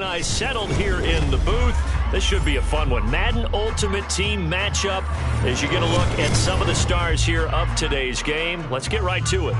I settled here in the booth. This should be a fun one. Madden Ultimate Team matchup as you get a look at some of the stars here of today's game. Let's get right to it.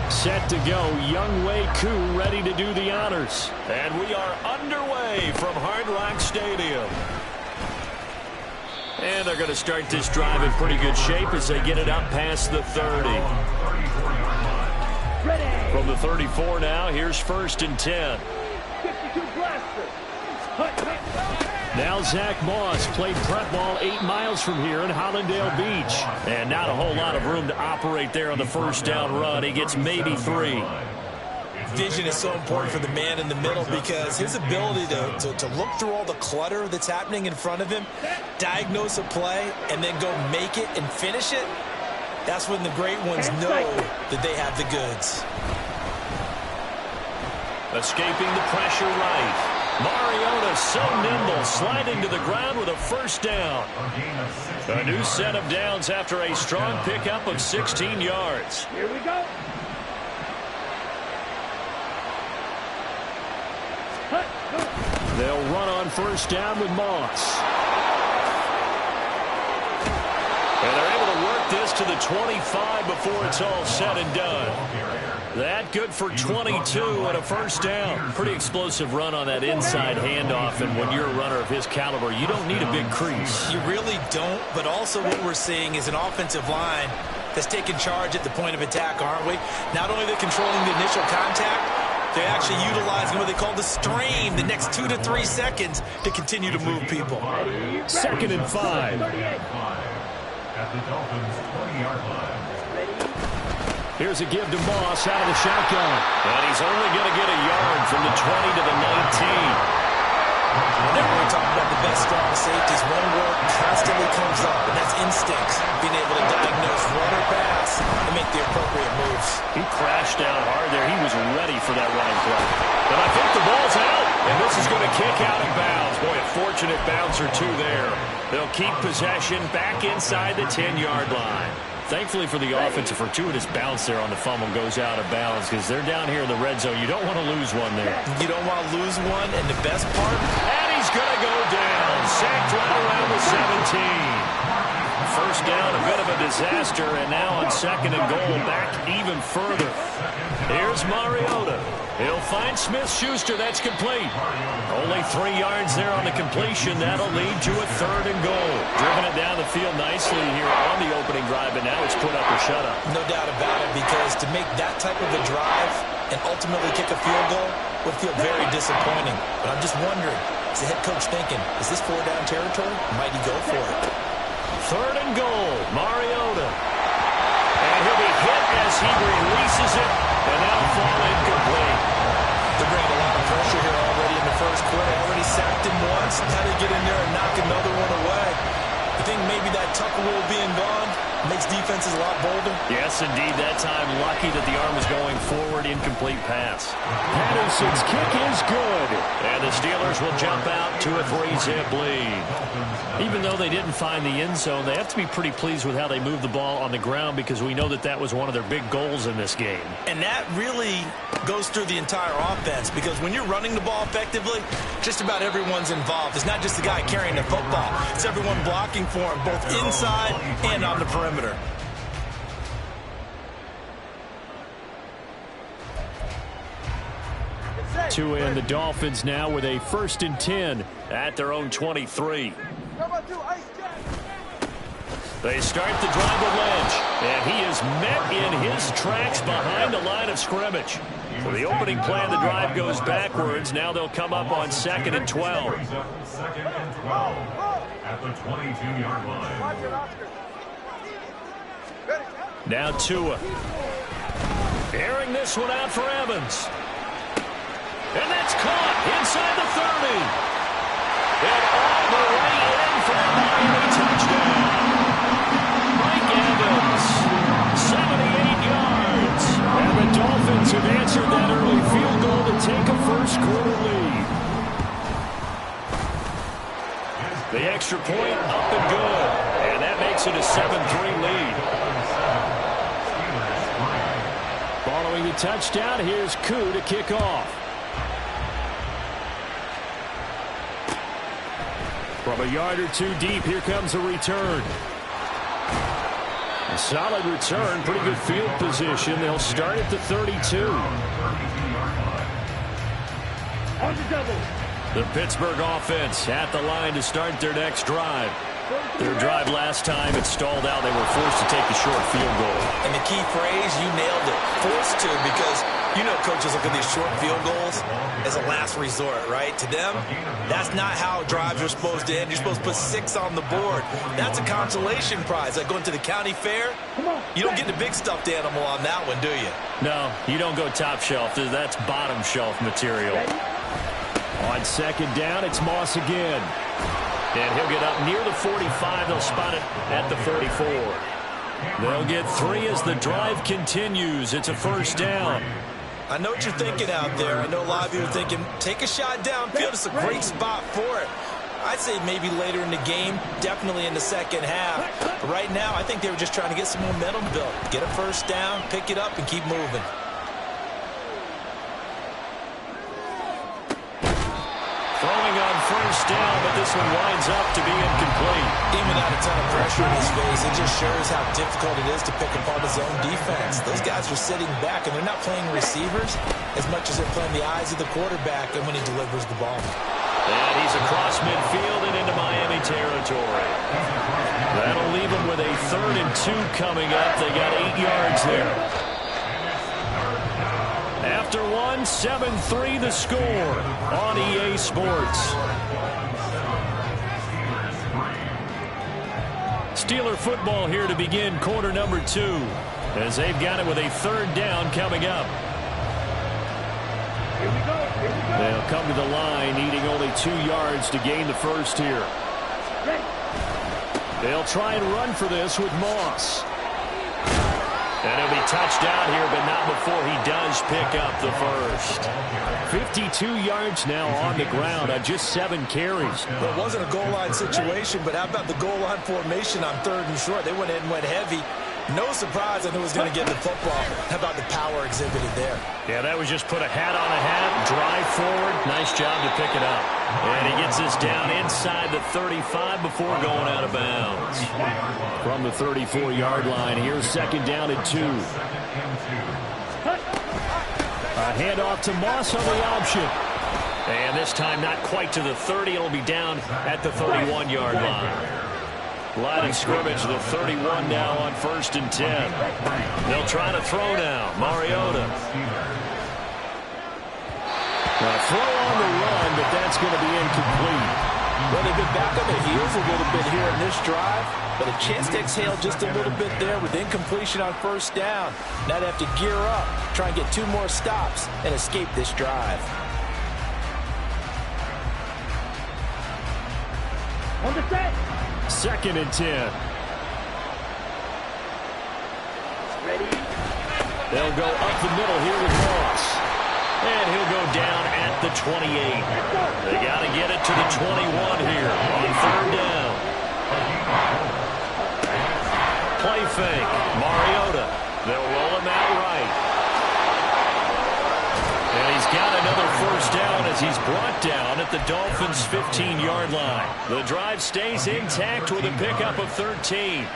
Set to go, Young Wei Koo ready to do the honors. And we are underway from Hard Rock Stadium. And they're going to start this drive in pretty good shape as they get it up past the 30. From the 34 now, here's 1st and 10. Now Zach Moss played prep ball 8 miles from here in Hollandale Beach. And not a whole lot of room to operate there on the first down run. He gets maybe 3. Vision is so important for the man in the middle because his ability to look through all the clutter that's happening in front of him, diagnose a play, and then go make it and finish it, that's when the great ones know that they have the goods. Escaping the pressure right. Mariota so nimble, sliding to the ground with a first down. A new set of downs after a strong pickup of 16 yards. Here we go. They'll run on first down with Moss. And they're able to work this to the 25 before it's all said and done. That good for 22 and a first down. Pretty explosive run on that inside handoff, and when you're a runner of his caliber, you don't need a big crease. You really don't, but also what we're seeing is an offensive line that's taking charge at the point of attack, aren't we? Not only are they controlling the initial contact, they're actually utilizing what they call the strain, the next 2 to 3 seconds to continue to move people. 2nd and 5. At the Dolphins' 20-yard line. Here's a give to Moss out of the shotgun. And he's only going to get a yard from the 20 to the 19. Whenever we talk about the best strong safeties, one word constantly comes up, and that's instincts. Being able to diagnose run or pass and make the appropriate moves. He crashed down hard there. He was ready for that running play. And I think the ball's out. And this is going to kick out of bounds. Boy, a fortunate bounce or two there. They'll keep possession back inside the 10-yard line. Thankfully for the offense, a fortuitous bounce there on the fumble goes out of bounds because they're down here in the red zone. You don't want to lose one there. You don't want to lose one, and the best part? And he's going to go down. Sacked right around the 17. First down, a bit of a disaster, and now on 2nd and goal, back even further. Here's Mariota. He'll find Smith-Schuster. That's complete. Only 3 yards there on the completion. That'll lead to a 3rd and goal. Driven it down the field nicely here on the opening drive, but now it's put up or shut up. No doubt about it, because to make that type of a drive and ultimately kick a field goal would feel very disappointing. But I'm just wondering, is the head coach thinking, is this 4-down territory? Might he go for it? 3rd and goal, Mariota. And he'll be hit as he releases it, and that'll fall incomplete. They're bringing a lot of pressure here already in the first quarter. Already sacked him once. How to get in there and knock another one away. I think maybe that Tucker rule being gone makes defenses a lot bolder. Yes, indeed. That time, lucky that the arm was going forward. Incomplete pass. Patterson's kick is good. And the Steelers will jump out to a 3-zip lead. Even though they didn't find the end zone, they have to be pretty pleased with how they moved the ball on the ground because we know that that was one of their big goals in this game. And that really goes through the entire offense because when you're running the ball effectively, just about everyone's involved. It's not just the guy carrying the football. It's everyone blocking for him, both inside and on the perimeter. To end the Dolphins now with a 1st and 10 at their own 23. They start the drive with Lynch, and he is met in his tracks behind the line of scrimmage. So the opening play of the drive goes backwards. Now they'll come up on 2nd and 12. 2nd and 12 at the 22-yard line. Now Tua. Airing this one out for Evans. And that's caught inside the 30. And all the way in for a Miami touchdown. Mike Evans, 78 yards. And the Dolphins Defense have answered that early field goal to take a first-quarter lead. The extra point up and good. And that makes it a 7-3 lead. Following the touchdown, here's Koo to kick off. From a yard or two deep, here comes a return. A solid return, pretty good field position. They'll start at the 32. On the double. The Pittsburgh offense at the line to start their next drive. Their drive last time, it stalled out. They were forced to take the short field goal. And the key phrase, you nailed it. Forced to, because you know coaches look at these short field goals as a last resort, right? To them, that's not how drives are supposed to end. You're supposed to put 6 on the board. That's a consolation prize. Like going to the county fair, you don't get the big stuffed animal on that one, do you? No, you don't go top shelf. That's bottom shelf material. On second down, it's Moss again. And he'll get up near the 45. They'll spot it at the 44. They'll get 3 as the drive continues. It's a first down. I know what you're thinking out there. I know a lot of you are thinking, take a shot downfield. It's a great spot for it. I'd say maybe later in the game, definitely in the second half. But right now, I think they were just trying to get some momentum built. Get a first down, pick it up, and keep moving. Throwing on first down, but this one winds up to be incomplete. Even without a ton of pressure in his face, it just shows how difficult it is to pick apart his own defense. Those guys are sitting back, and they're not playing receivers as much as they're playing the eyes of the quarterback and when he delivers the ball. And he's across midfield and into Miami territory. That'll leave them with a 3rd and 2 coming up. They got 8 yards there. After 1, 7-3 the score on EA Sports. Steeler football here to begin quarter number 2 as they've got it with a 3rd down coming up. Here we go. Here we go. They'll come to the line needing only 2 yards to gain the first here. Ready. They'll try and run for this with Moss. And he'll be touched down here, but not before he does pick up the first. 52 yards now on the ground on just 7 carries. Well, it wasn't a goal line situation, but how about the goal line formation on 3rd and short? They went in and went heavy. No surprise I knew he was going to get the football. How about the power exhibited there? Yeah, that was just put a hat on a hat, drive forward. Nice job to pick it up. And he gets this down inside the 35 before going out of bounds. From the 34-yard line, here's 2nd down and 2. A handoff to Moss on the option. And this time not quite to the 30. It'll be down at the 31-yard line. Line of scrimmage, the 31 now on 1st and 10. They'll try to throw now. Mariota. Throw on the run, but that's going to be incomplete. Well, they've been back on their heels a little bit here in this drive, but a chance to exhale just a little bit there with incompletion on 1st down. Now they have to gear up, try and get 2 more stops, and escape this drive. On the set. 2nd and 10. Ready. They'll go up the middle here with Moss. And he'll go down at the 28. They got to get it to the 21 here on 3rd down. Play fake. Mariota. They'll roll him out right. And he's got another first down as he's brought down at the Dolphins' 15-yard line. The drive stays intact with a pickup of 13.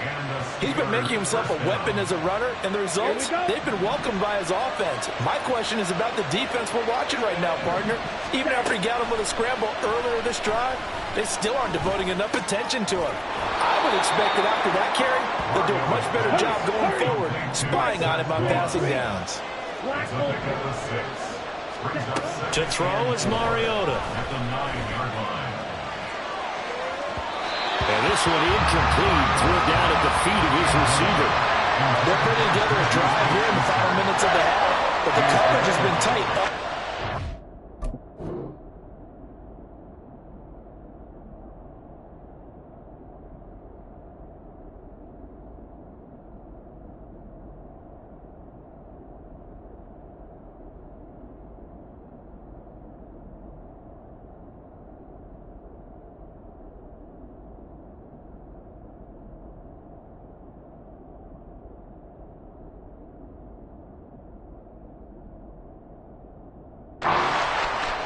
He's been making himself a weapon as a runner, and the results, they've been welcomed by his offense. My question is about the defense we're watching right now, partner. Even after he got him with a scramble earlier this drive, they still aren't devoting enough attention to him. I would expect that after that carry, they'll do a much better job going forward, spying on him on passing downs. To throw is Mariota. And this one incomplete. Threw it down at the feet of his receiver. They're putting together a drive here in the final minutes of the half, but the coverage has been tight.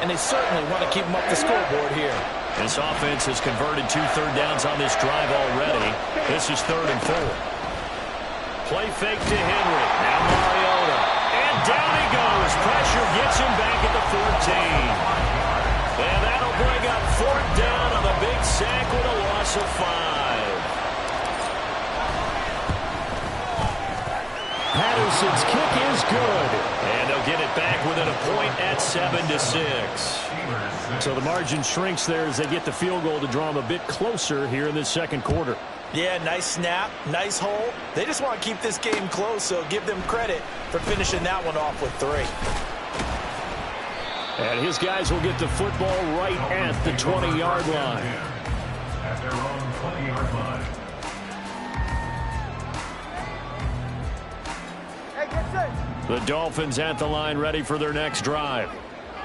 and they certainly want to keep them up the scoreboard here. This offense has converted 2 third downs on this drive already. This is 3rd and 4. Play fake to Henry. Now Mariota. And down he goes. Pressure gets him back at the 14. And that'll bring up 4th down on the big sack with a loss of 5. Patterson's kick is good. And they'll get it back within a point at 7-6. So the margin shrinks there as they get the field goal to draw them a bit closer here in this second quarter. Yeah, nice snap, nice hole. They just want to keep this game close, so give them credit for finishing that one off with 3. And his guys will get the football right at the 20-yard line. At their own 20-yard line. The Dolphins at the line ready for their next drive.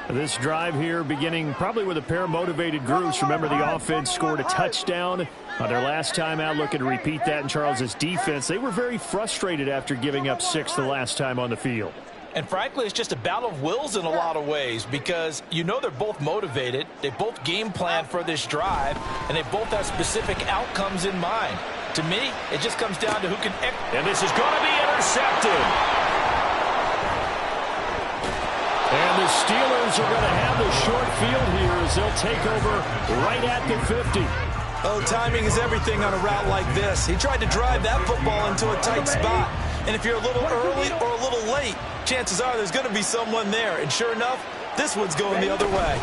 This drive here beginning probably with a pair of motivated groups. Remember, the offense scored a touchdown on their last time out. Looking to repeat that in Charles's defense. They were very frustrated after giving up 6 the last time on the field. And frankly, it's just a battle of wills in a lot of ways because you know they're both motivated. They both game plan for this drive, and they both have specific outcomes in mind. To me, it just comes down to who can... And this is going to be intercepted. And the Steelers are going to have the short field here as they'll take over right at the 50. Oh, timing is everything on a route like this. He tried to drive that football into a tight spot. And if you're a little early or a little late, chances are there's going to be someone there. And sure enough, this one's going the other way.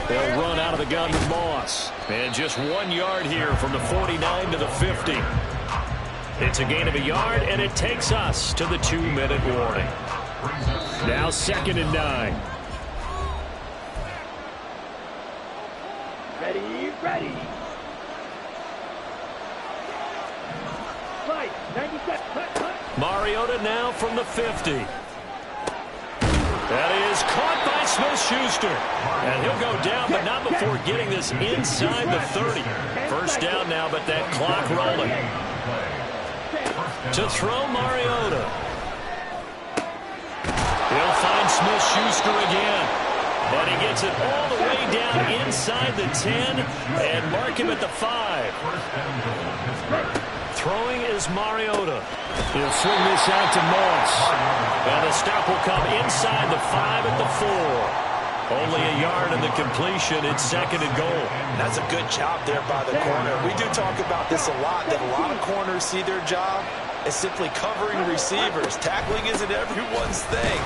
They'll run out of the gun with Moss. And just 1 yard here from the 49 to the 50. It's a gain of a yard, and it takes us to the 2-minute warning. Now 2nd and 9. Ready, ready. Fight, 90 seconds. Mariota now from the 50. That is caught by Smith-Schuster. And he'll go down, but not before getting this inside the 30. First down now, but that clock rolling. To throw Mariota. He'll find Smith-Schuster again. And he gets it all the way down inside the 10 and mark him at the 5. Throwing is Mariota. He'll swing this out to Moss. And the stop will come inside the 5 at the 4. Only a yard in the completion. It's 2nd and goal. That's a good job there by the corner. We do talk about this a lot, that a lot of corners see their job as simply covering receivers. Tackling isn't everyone's thing.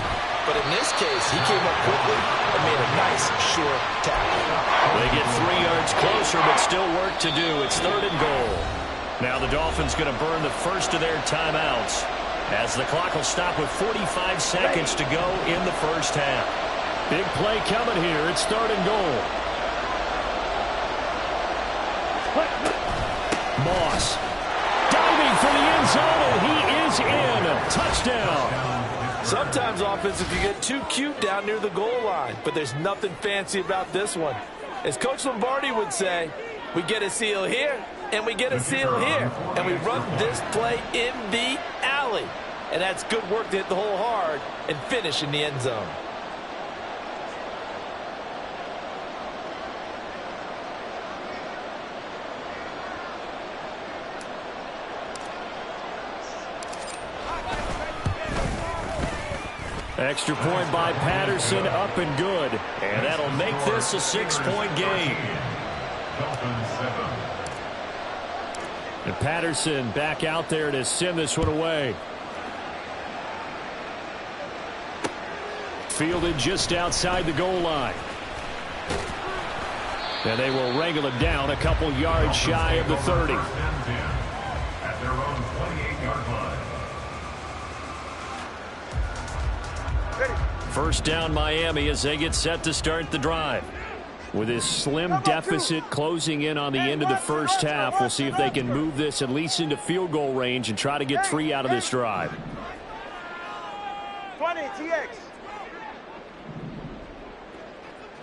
But in this case, he came up quickly and made a nice, sure tackle. They get 3 yards closer, but still work to do. It's 3rd and goal. Now the Dolphins going to burn the first of their timeouts as the clock will stop with 45 seconds to go in the first half. Big play coming here. It's 3rd and goal. Moss diving for the end zone, and he is in. Touchdown. Sometimes offensive you get too cute down near the goal line, but there's nothing fancy about this one. As Coach Lombardi would say, we get a seal here, and we get a seal here, and we run this play in the alley. And that's good work to hit the hole hard and finish in the end zone. Extra point by Patterson, up and good. And that'll make this a 6-point game. And Patterson back out there to send this one away. Fielded just outside the goal line. And they will wrangle him down a couple yards shy of the 30. At their own 28-yard line. First down Miami as they get set to start the drive. With this slim deficit closing in on the end of the first half, we'll see if they can move this at least into field goal range and try to get 3 out of this drive. 20 TX.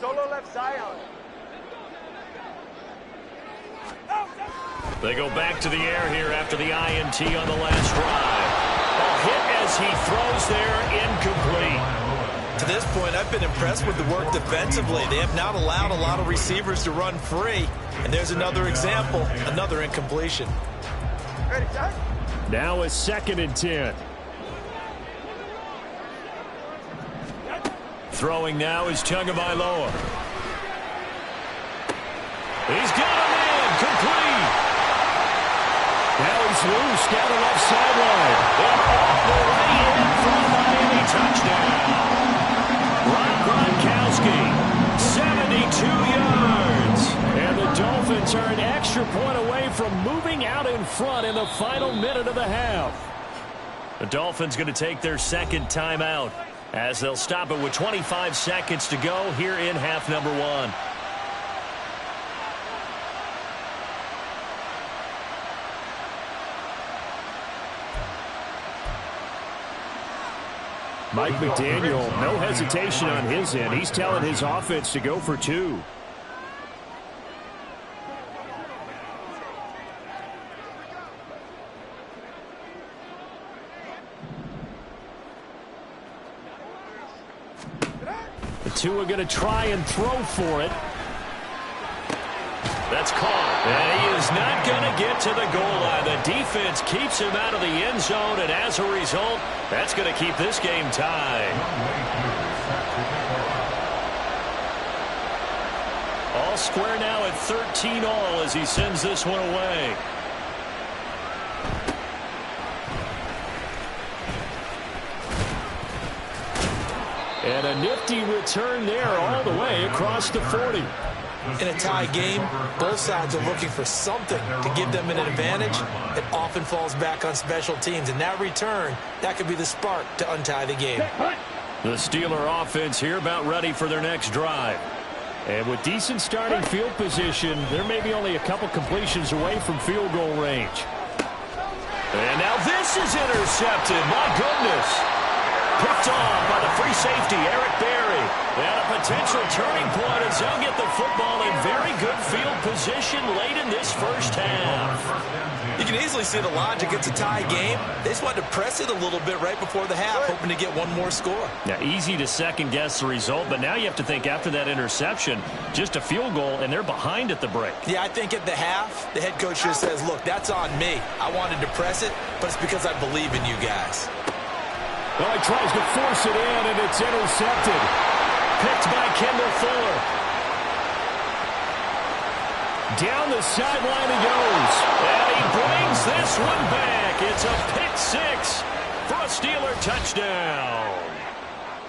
Solo left side. They go back to the air here after the INT on the last drive. A hit as he throws there, incomplete. To this point, I've been impressed with the work defensively. They have not allowed a lot of receivers to run free. And there's another example, another incompletion. Ready, Jack? Now a 2nd and 10. Throwing now is Tagovailoa. He's got a man, complete. Now he's loose down the left sideline. And off the way in for a Miami touchdown. Gronkowski, 72 yards. And the Dolphins are an extra point away from moving out in front in the final minute of the half. The Dolphins going to take their 2nd timeout as they'll stop it with 25 seconds to go here in half number 1. Mike McDaniel, no hesitation on his end. He's telling his offense to go for 2. The two are going to try and throw for it. That's caught. And he is not going to get to the goal line. The defense keeps him out of the end zone, and as a result, that's going to keep this game tied. All square now at 13 all as he sends this one away. And a nifty return there all the way across the 40. In a tie game, both sides are looking for something to give them an advantage. It often falls back on special teams. And that return, that could be the spark to untie the game. The Steeler offense here about ready for their next drive. And with decent starting field position, they're maybe only a couple completions away from field goal range. And now this is intercepted. My goodness. Picked off by the free safety, Eric Berry. And a potential turning point as they'll get the football in very good field position late in this first half. You can easily see the logic. It's a tie game. They just wanted to press it a little bit right before the half, hoping to get one more score. Yeah, easy to second-guess the result, but now you have to think after that interception, just a field goal, and they're behind at the break. Yeah, I think at the half, the head coach just says, look, that's on me. I wanted to press it, but it's because I believe in you guys. Well, he tries to force it in, and it's intercepted. Picked by Kendall Fuller. Down the sideline he goes. And he brings this one back. It's a pick 6 for a Steeler touchdown.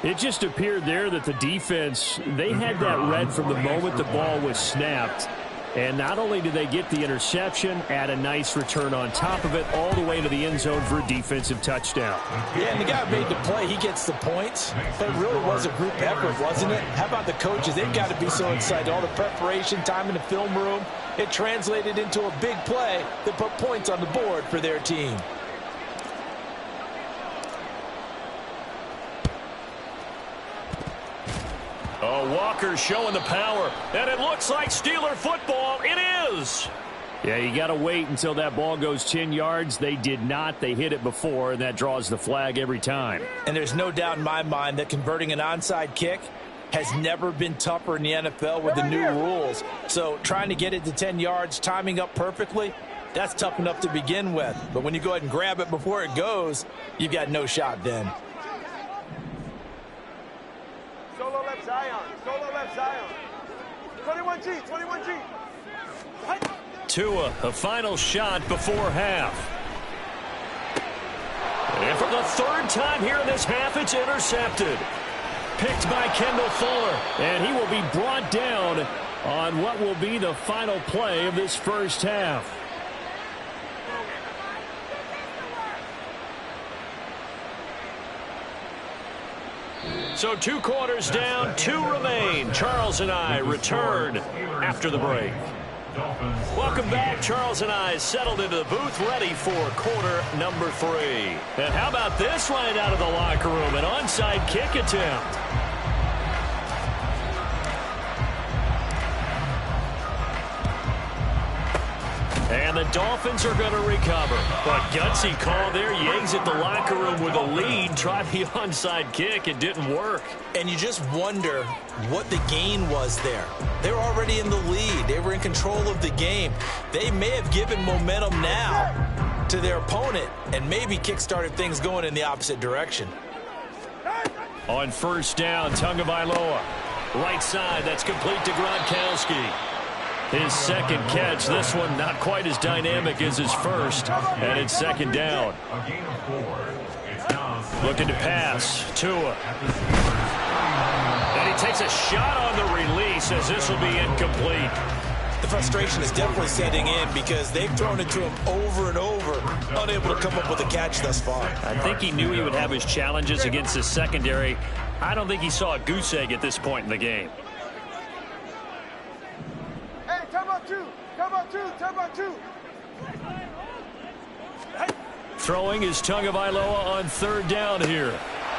It just appeared there that the defense, they had that read from the moment the ball was snapped. And not only did they get the interception, add a nice return on top of it, all the way to the end zone for a defensive touchdown. Yeah, and the guy made the play. He gets the points. But it really was a group effort, wasn't it? How about the coaches? They've got to be so excited. All the preparation, time in the film room, it translated into a big play that put points on the board for their team. Oh, Walker showing the power, and it looks like Steeler football. It is. Yeah, you got to wait until that ball goes 10 yards. They did not. They hit it before, and that draws the flag every time. And there's no doubt in my mind that converting an onside kick has never been tougher in the NFL with the new rules. So trying to get it to 10 yards, timing up perfectly, that's tough enough to begin with. But when you go ahead and grab it before it goes, you've got no shot then. Solo left Zion. Solo left Zion. 21G. 21G. Tua, a final shot before half. And for the third time here in this half, it's intercepted. Picked by Kendall Fuller. And he will be brought down on what will be the final play of this first half. So 2 quarters down, 2 remain. Charles and I return after the break. Welcome back. Charles and I settled into the booth, ready for quarter number 3. And how about this right out of the locker room? An onside kick attempt. And the the Dolphins are going to recover. But gutsy call there. You exit the locker room with a lead. Try the onside kick. It didn't work. And you just wonder what the gain was there. They were already in the lead. They were in control of the game. They may have given momentum now to their opponent and maybe kick-started things going in the opposite direction. On first down, Tagovailoa. Right side, that's complete to Gronkowski. His second catch, this one not quite as dynamic as his first, and it's second down. A gain of 4. Looking to pass, Tua. And he takes a shot on the release as this will be incomplete. The frustration is definitely setting in because they've thrown it to him over and over, unable to come up with a catch thus far. I think he knew he would have his challenges against his secondary. I don't think he saw a goose egg at this point in the game. Hey, time out two. Time out two. Time out two. Throwing is Tagovailoa on third down here.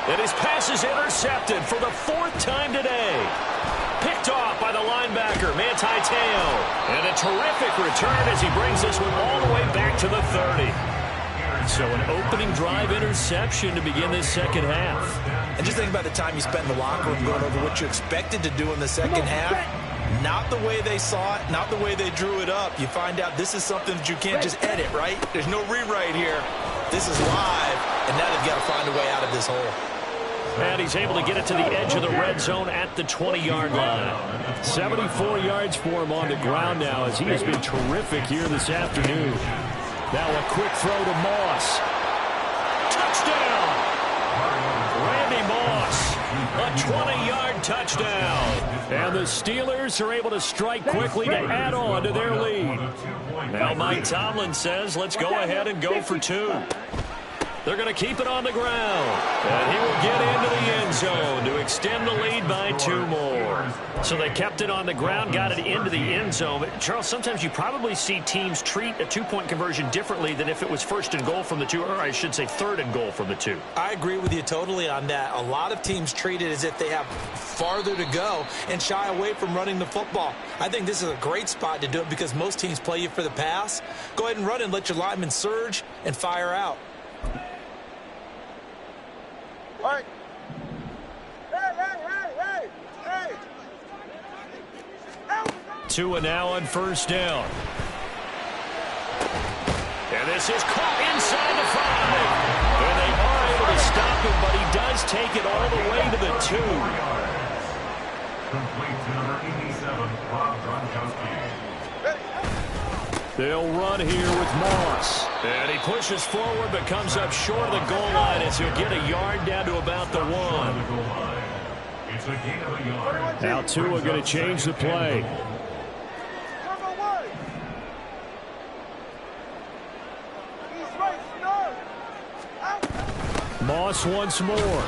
And his pass is intercepted for the fourth time today. Picked off by the linebacker, Manti Te'o. And a terrific return as he brings this one all the way back to the 30. So an opening drive interception to begin this second half. And just think about the time you spent in the locker room going over what you expected to do in the second half. Not the way they saw it, not the way they drew it up. You find out this is something that you can't just edit, right? There's no rewrite here. This is live, and now they've got to find a way out of this hole. And he's able to get it to the edge of the red zone at the 20-yard line. 74 yards for him on the ground now as he has been terrific here this afternoon. Now a quick throw to Moss. Touchdown! Randy Moss, a 20-yard touchdown. And the Steelers are able to strike quickly to add on to their lead. Now Mike Tomlin says, let's go ahead and go for two. They're going to keep it on the ground. And he will get into the end zone to extend the lead by 2 more. So they kept it on the ground, got it into the end zone. But Charles, sometimes you probably see teams treat a two-point conversion differently than if it was first and goal from the 2, or I should say third and goal from the 2. I agree with you totally on that. A lot of teams treat it as if they have farther to go and shy away from running the football. I think this is a great spot to do it because most teams play you for the pass. Go ahead and run and let your linemen surge and fire out. All right. Hey. Tua now on first down. And this is caught inside the 5. And they are able to stop him, but he does take it all the way to the 2. Complete to number 87, Rob Gronkowski. They'll run here with Moss. And he pushes forward but comes up short of the goal line as he'll get a yard down to about the 1. It's a gain of a yard. Now Tua going to change the play. Number 1. He's right, snug. Out. Moss once more.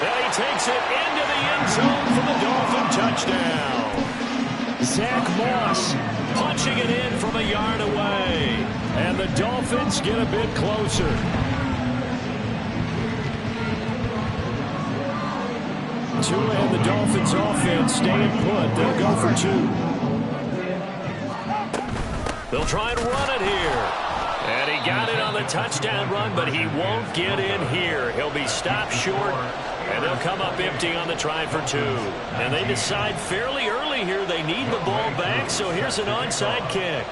And he takes it into the end zone for the Dolphin touchdown. Zach Moss punching it in from a yard away. And the Dolphins get a bit closer. Tua and the Dolphins offense staying put. They'll go for 2. They'll try and run it here. And he got it on the touchdown run, but he won't get in here. He'll be stopped short, and they'll come up empty on the try for 2. And they decide fairly early here they need the ball back, so here's an onside kick.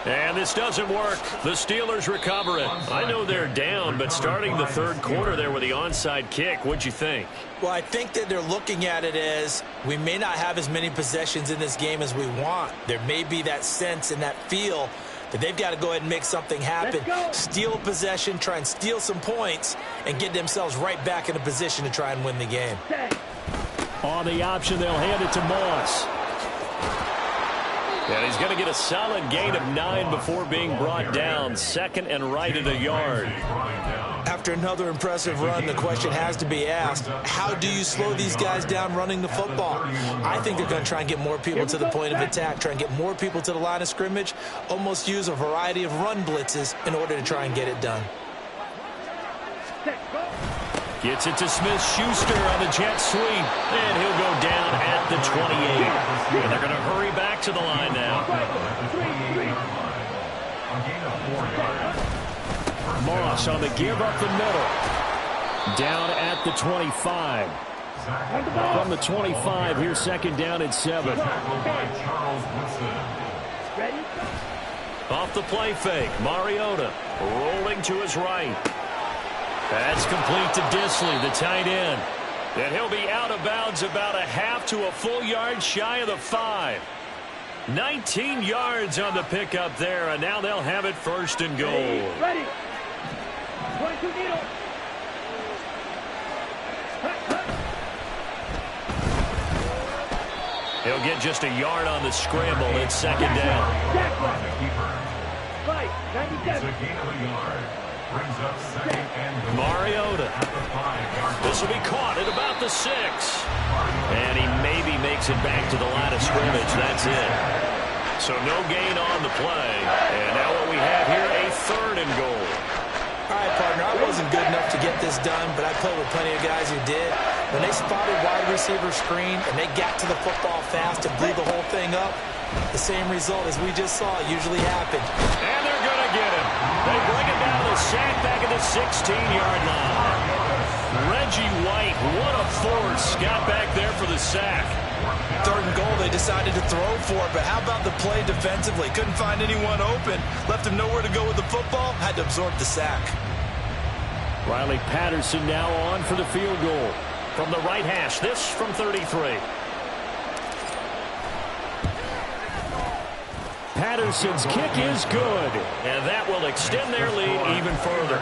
And this doesn't work. The Steelers recover it. I know they're down, but starting the third quarter there with the onside kick, what'd you think? Well, I think that they're looking at it as we may not have as many possessions in this game as we want. There may be that sense and that feel that they've got to go ahead and make something happen. Steal a possession, try and steal some points, and get themselves right back in a position to try and win the game. On the option, they'll hand it to Moss. And he's going to get a solid gain of 9 before being brought down. Second and right at a yard. After another impressive run, the question has to be asked, how do you slow these guys down running the football? I think they're going to try and get more people to the point of attack, try and get more people to the line of scrimmage, almost use a variety of run blitzes in order to try and get it done. Gets it to Smith-Schuster on the jet sweep. And he'll go down at the 28. And they're going to hurry back to the line now. Moss on the give up the middle. Down at the 25. From the 25, here's second down and 7. Off the play fake, Mariota rolling to his right. That's complete to Disley, the tight end. And he'll be out of bounds about a half to a full yard shy of the 5. 19 yards on the pickup there, and now they'll have it first and goal. Ready. 22 needle. He'll get just a yard on the scramble. It's second down. Right, 97. Mariota. This will be caught at about the 6. And he maybe makes it back to the line of scrimmage. That's it. So no gain on the play. And now what we have here, a third and goal. All right, partner, I wasn't good enough to get this done, but I played with plenty of guys who did. When they spotted wide receiver screen and they got to the football fast and blew the whole thing up, the same result as we just saw usually happened. And they're going to get him. They bring him down to the sack back at the 16-yard line. Reggie White, what a force, got back there for the sack. Third and goal, they decided to throw for it, but how about the play defensively? Couldn't find anyone open. Left him nowhere to go with the football. Had to absorb the sack. Riley Patterson now on for the field goal. From the right hash, this from 33. Patterson's kick is good, and that will extend their lead even further.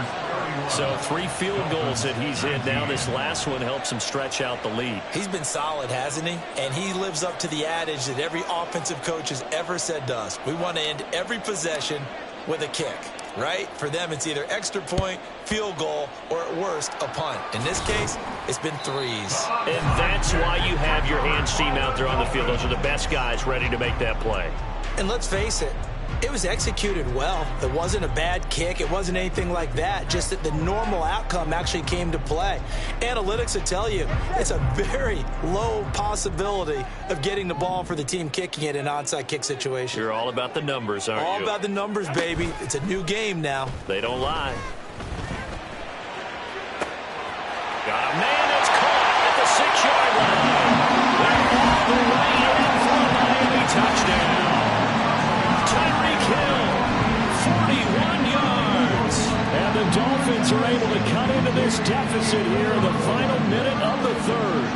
So 3 field goals that he's hit now. This last one helps him stretch out the lead. He's been solid, hasn't he? And he lives up to the adage that every offensive coach has ever said to us. We want to end every possession with a kick, right? For them, it's either extra point, field goal, or at worst, a punt. In this case, it's been 3s. And that's why you have your hands team out there on the field. Those are the best guys ready to make that play. And let's face it, it was executed well. It wasn't a bad kick. It wasn't anything like that. Just that the normal outcome actually came to play. Analytics will tell you it's a very low possibility of getting the ball for the team kicking it in an onside kick situation. You're all about the numbers, aren't you? All about the numbers, baby. It's a new game now. They don't lie. Got a man that's caught at the 6-yard line. They're all the way in for a Miami touchdown. Tyreek Hill, 41 yards. And the Dolphins are able to cut into this deficit here in the final minute of the 3rd.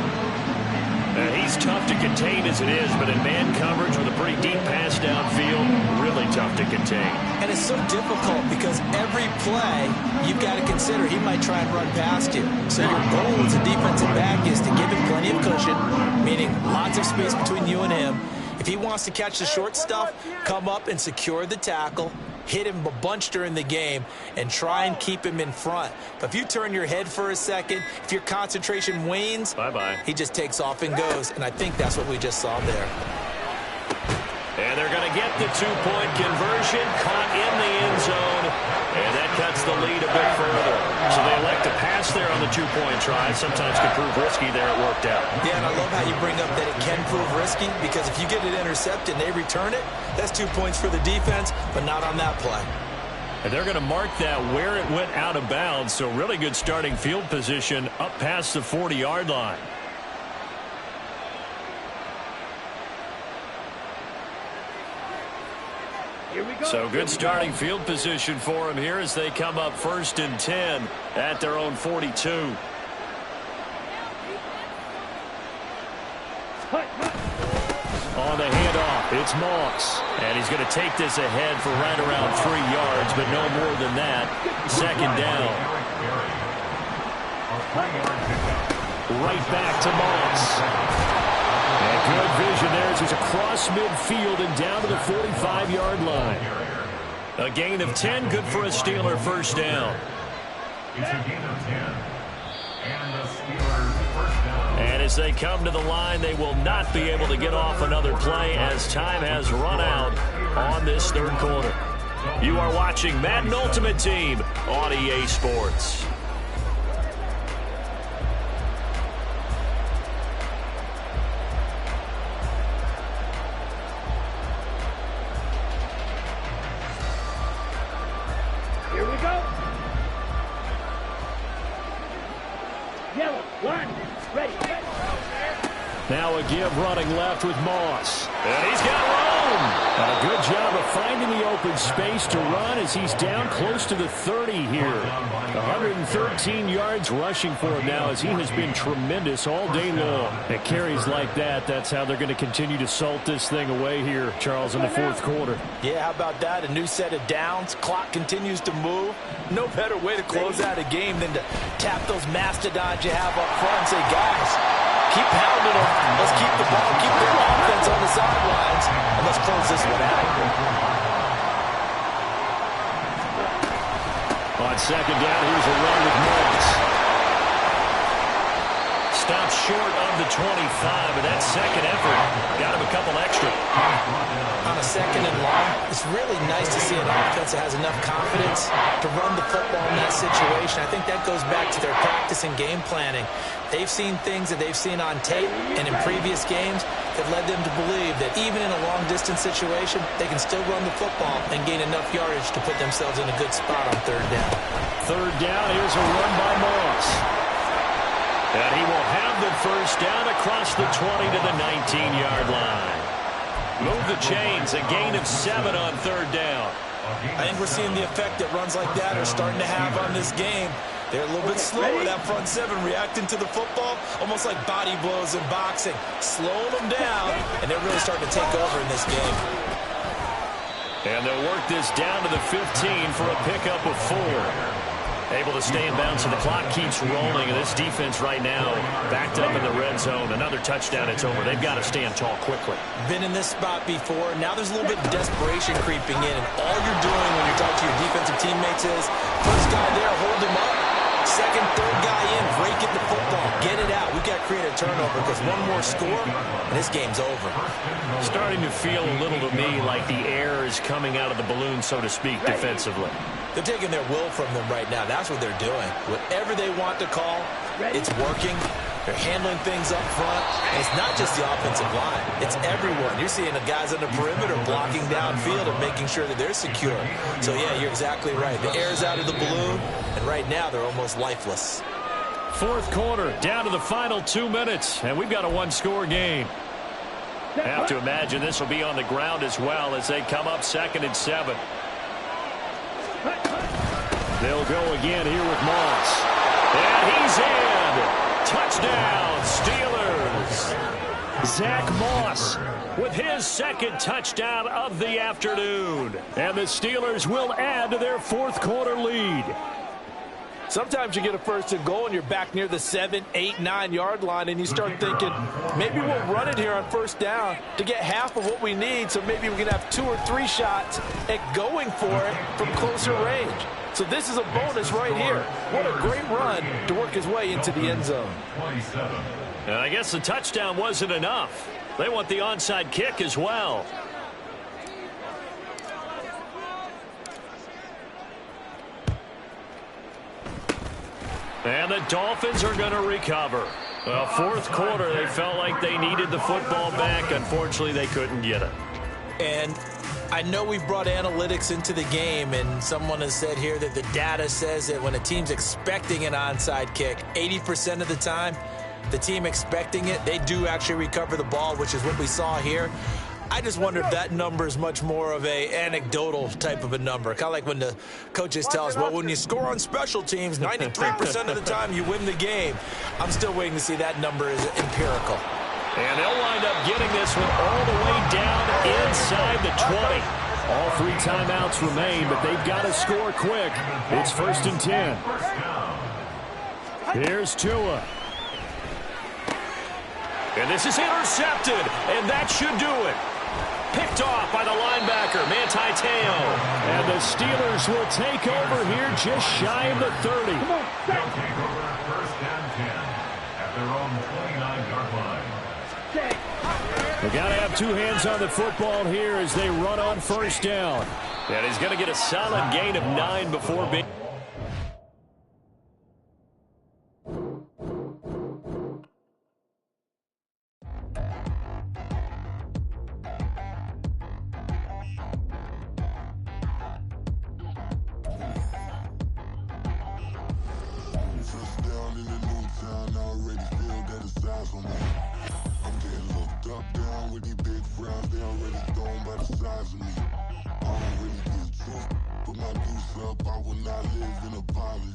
He's tough to contain as it is, but in man coverage with a pretty deep pass downfield, really tough to contain. And it's so difficult because every play you've got to consider he might try and run past you. So your goal as a defensive back is to give him plenty of cushion, meaning lots of space between you and him. If he wants to catch the short stuff, come up and secure the tackle, hit him a bunch during the game, and try and keep him in front. But if you turn your head for a second, if your concentration wanes, bye-bye. He just takes off and goes. And I think that's what we just saw there. And they're going to get the 2-point conversion, caught in the end zone, and that cuts the lead a bit further. So they elect to pass there on the 2-point try. Sometimes can prove risky there. It worked out. Yeah, and I love how you bring up that it can prove risky, because if you get it intercepted and they return it, that's 2 points for the defense, but not on that play. And they're going to mark that where it went out of bounds. So really good starting field position up past the 40-yard line. So good starting field position for them here as they come up 1st and 10 at their own 42. On the handoff, it's Moss. And he's going to take this ahead for right around 3 yards, but no more than that. Second down. Right back to Moss. And good vision there as he's across midfield and down to the 45-yard line. A gain of 10, good for a Steeler first down. It's a gain of 10. And the Steelers first down. And as they come to the line, they will not be able to get off another play as time has run out on this 3rd quarter. You are watching Madden Ultimate Team on EA Sports. Ready. Now a give running left with Moss. And he's got room. And a good job of finding the open space to run as he's down close to the 30 here. 113 yards rushing for him now as he has been tremendous all day long. At carries like that, that's how they're going to continue to salt this thing away here, Charles, in the fourth quarter. Yeah, how about that? A new set of downs. Clock continues to move. No better way to close out a game than to tap those mastodons you have up front and say, guys, keep pounding them. Let's keep the ball, keep their offense on the sidelines, and let's close this one out. On second down, here's a run with Moss. Stops short of the 25, but that second effort got him a couple extra. On a second and long, it's really nice to see an offense that has enough confidence to run the football in that situation. I think that goes back to their practice and game planning. They've seen things that they've seen on tape and in previous games that led them to believe that even in a long-distance situation, they can still run the football and gain enough yardage to put themselves in a good spot on third down. Third down, here's a run by Moss. And he will have the first down across the 20 to the 19-yard line. Move the chains, a gain of 7 on third down. I think we're seeing the effect that runs like that are starting to have on this game. They're a little bit slower, that front seven, reacting to the football, almost like body blows in boxing, slowing them down, and they're really starting to take over in this game. And they'll work this down to the 15 for a pickup of 4. Able to stay in bounds, so the clock keeps rolling. And this defense right now backed up in the red zone. Another touchdown, it's over. They've got to stand tall quickly. Been in this spot before. Now there's a little bit of desperation creeping in. And all you're doing when you're talking to your defensive teammates is, first guy there, hold him up. Second, third guy in, break it the football. Get it out. We've got to create a turnover because one more score, and this game's over. Starting to feel a little to me like the air is coming out of the balloon, so to speak, defensively. They're taking their will from them right now. That's what they're doing. Whatever they want to call, it's working. They're handling things up front. And it's not just the offensive line. It's everyone. You're seeing the guys on the perimeter blocking downfield and making sure that they're secure. So, yeah, you're exactly right. The air's out of the balloon, and right now they're almost lifeless. Fourth quarter, down to the final 2 minutes, and we've got a one-score game. Have to imagine this will be on the ground as well as they come up 2nd and 7. They'll go again here with Moss. And he's in. Touchdown, Steelers. Zach Moss with his second touchdown of the afternoon. And the Steelers will add to their fourth quarter lead. Sometimes you get a first and goal and you're back near the 7, 8, 9 yard line and you start thinking, maybe we'll run it here on first down to get half of what we need, so maybe we can have 2 or 3 shots at going for it from closer range. So this is a bonus right here. What a great run to work his way into the end zone. And I guess the touchdown wasn't enough. They want the onside kick as well. And the Dolphins are going to recover. Well, fourth quarter, they felt like they needed the football back. Unfortunately, they couldn't get it. And I know we've brought analytics into the game, and someone has said here that the data says that when a team's expecting an onside kick, 80% of the time, the team expecting it, they do actually recover the ball, which is what we saw here. I just wonder if that number is much more of a anecdotal type of a number. Kind of like when the coaches tell us, well, when you score on special teams, 93% of the time you win the game. I'm still waiting to see that number is empirical. And they'll wind up getting this one all the way down inside the 20. All 3 timeouts remain, but they've got to score quick. It's 1st and 10. Here's Tua. And this is intercepted, and that should do it. Picked off by the linebacker, Manti Te'o. And the Steelers will take over here just shy of the 30. They'll take over 1st and 10 at their own 29-yard line. We've got to have 2 hands on the football here as they run on first down. And he's going to get a solid gain of 9 before being... Down in the new town, already feel that it's eyes on me. I'm getting looked up, down with these big frowns. They already thrown by the size of me. I don't really give truth. Put my deuce up, I will not live in apology.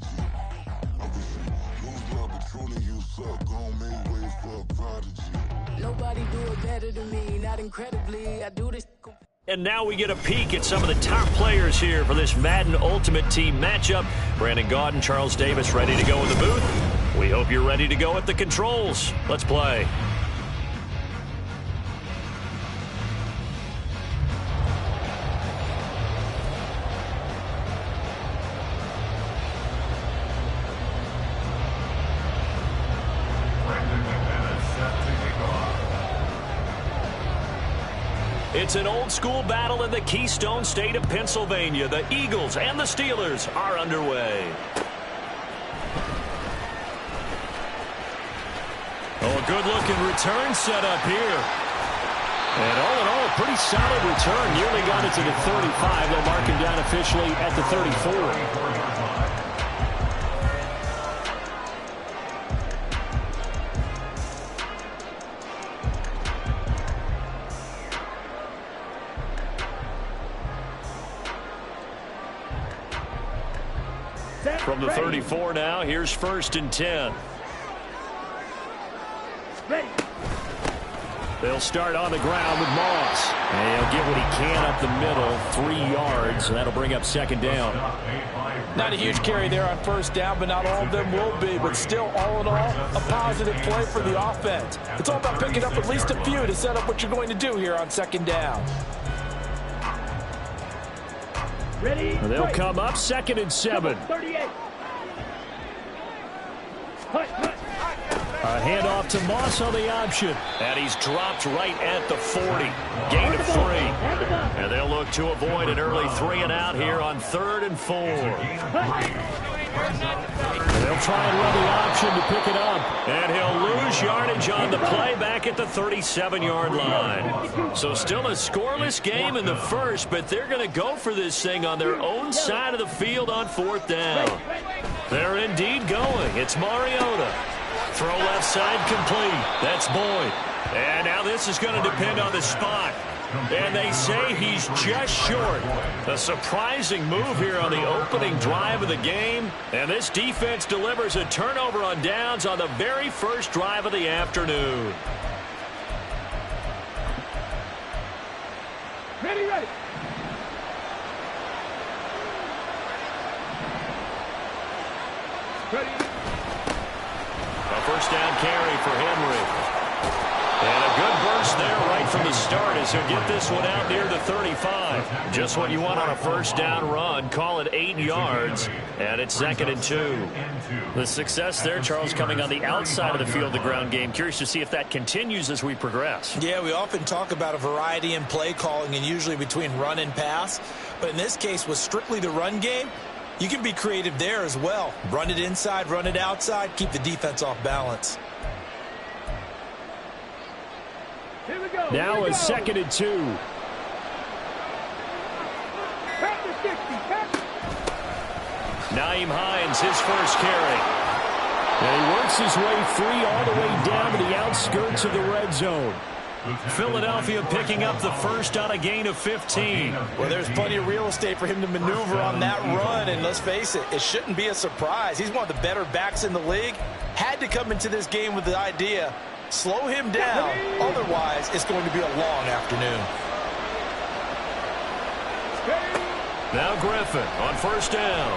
I wish you lose love, but truly you suck. Gon' make way for a prodigy. Nobody do it better than me, not incredibly. I do this. And now we get a peek at some of the top players here for this Madden Ultimate Team matchup. Brandon Gaudin, Charles Davis ready to go in the booth. We hope you're ready to go at the controls. Let's play. It's an old-school battle in the Keystone State of Pennsylvania. The Eagles and the Steelers are underway. Oh, a good-looking return set up here. And all in all, a pretty solid return. Nearly got it to the 35. They'll mark him down officially at the 34. From the 34 now, here's 1st and 10. They'll start on the ground with Moss. And he'll get what he can up the middle, 3 yards, and that'll bring up 2nd down. Not a huge carry there on 1st down, but not all of them will be. But still, all in all, a positive play for the offense. It's all about picking up at least a few to set up what you're going to do here on 2nd down. Ready? They'll come up 2nd and 7. 38. A handoff to Moss on the option. And he's dropped right at the 40. Gain of 3. And they'll look to avoid an early 3 and out here on 3rd and 4. They'll try and run the option to pick it up. And he'll lose yardage on the play back at the 37-yard line. So still a scoreless game in the first, but they're going to go for this thing on their own side of the field on 4th down. They're indeed going. It's Mariota. Throw left side complete. That's Boyd. And now this is going to depend on the spot. And they say he's just short. A surprising move here on the opening drive of the game. And this defense delivers a turnover on downs on the very first drive of the afternoon. Ready, ready. Ready. A 1st down carry for Henry. And a good burst there right from the start as he'll get this one out near the 35. Just what you want on a 1st down run. Call it 8 yards. And it's 2nd and 2. The success there, Charles, coming on the outside of the field, the ground game. Curious to see if that continues as we progress. Yeah, we often talk about a variety in play calling and usually between run and pass. But in this case, with strictly the run game, you can be creative there as well. Run it inside, run it outside, keep the defense off balance. Here we go. Now a 2nd and 2. Back to 60. Back. Nyheim Hines, his 1st carry. And he works his way free all the way down to the outskirts of the red zone. Philadelphia picking up the 1st on a gain of 15. Well, there's plenty of real estate for him to maneuver on that run, and let's face it, it shouldn't be a surprise. He's one of the better backs in the league. Had to come into this game with the idea, slow him down, otherwise it's going to be a long afternoon. Now Griffin on 1st down.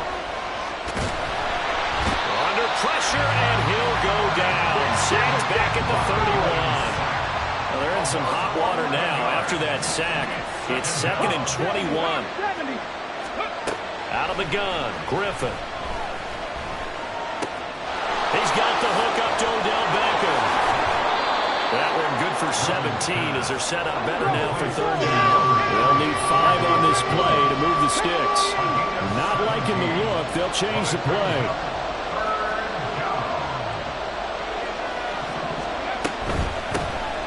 Under pressure, and he'll go down. Sacked back at the 31. Well, they're in some hot water now after that sack. It's 2nd and 21. Out of the gun, Griffin. He's got the hook up to Odell Beckham. That one good for 17 as they're set up better now for 3rd down. They'll need 5 on this play to move the sticks. Not liking the look, they'll change the play.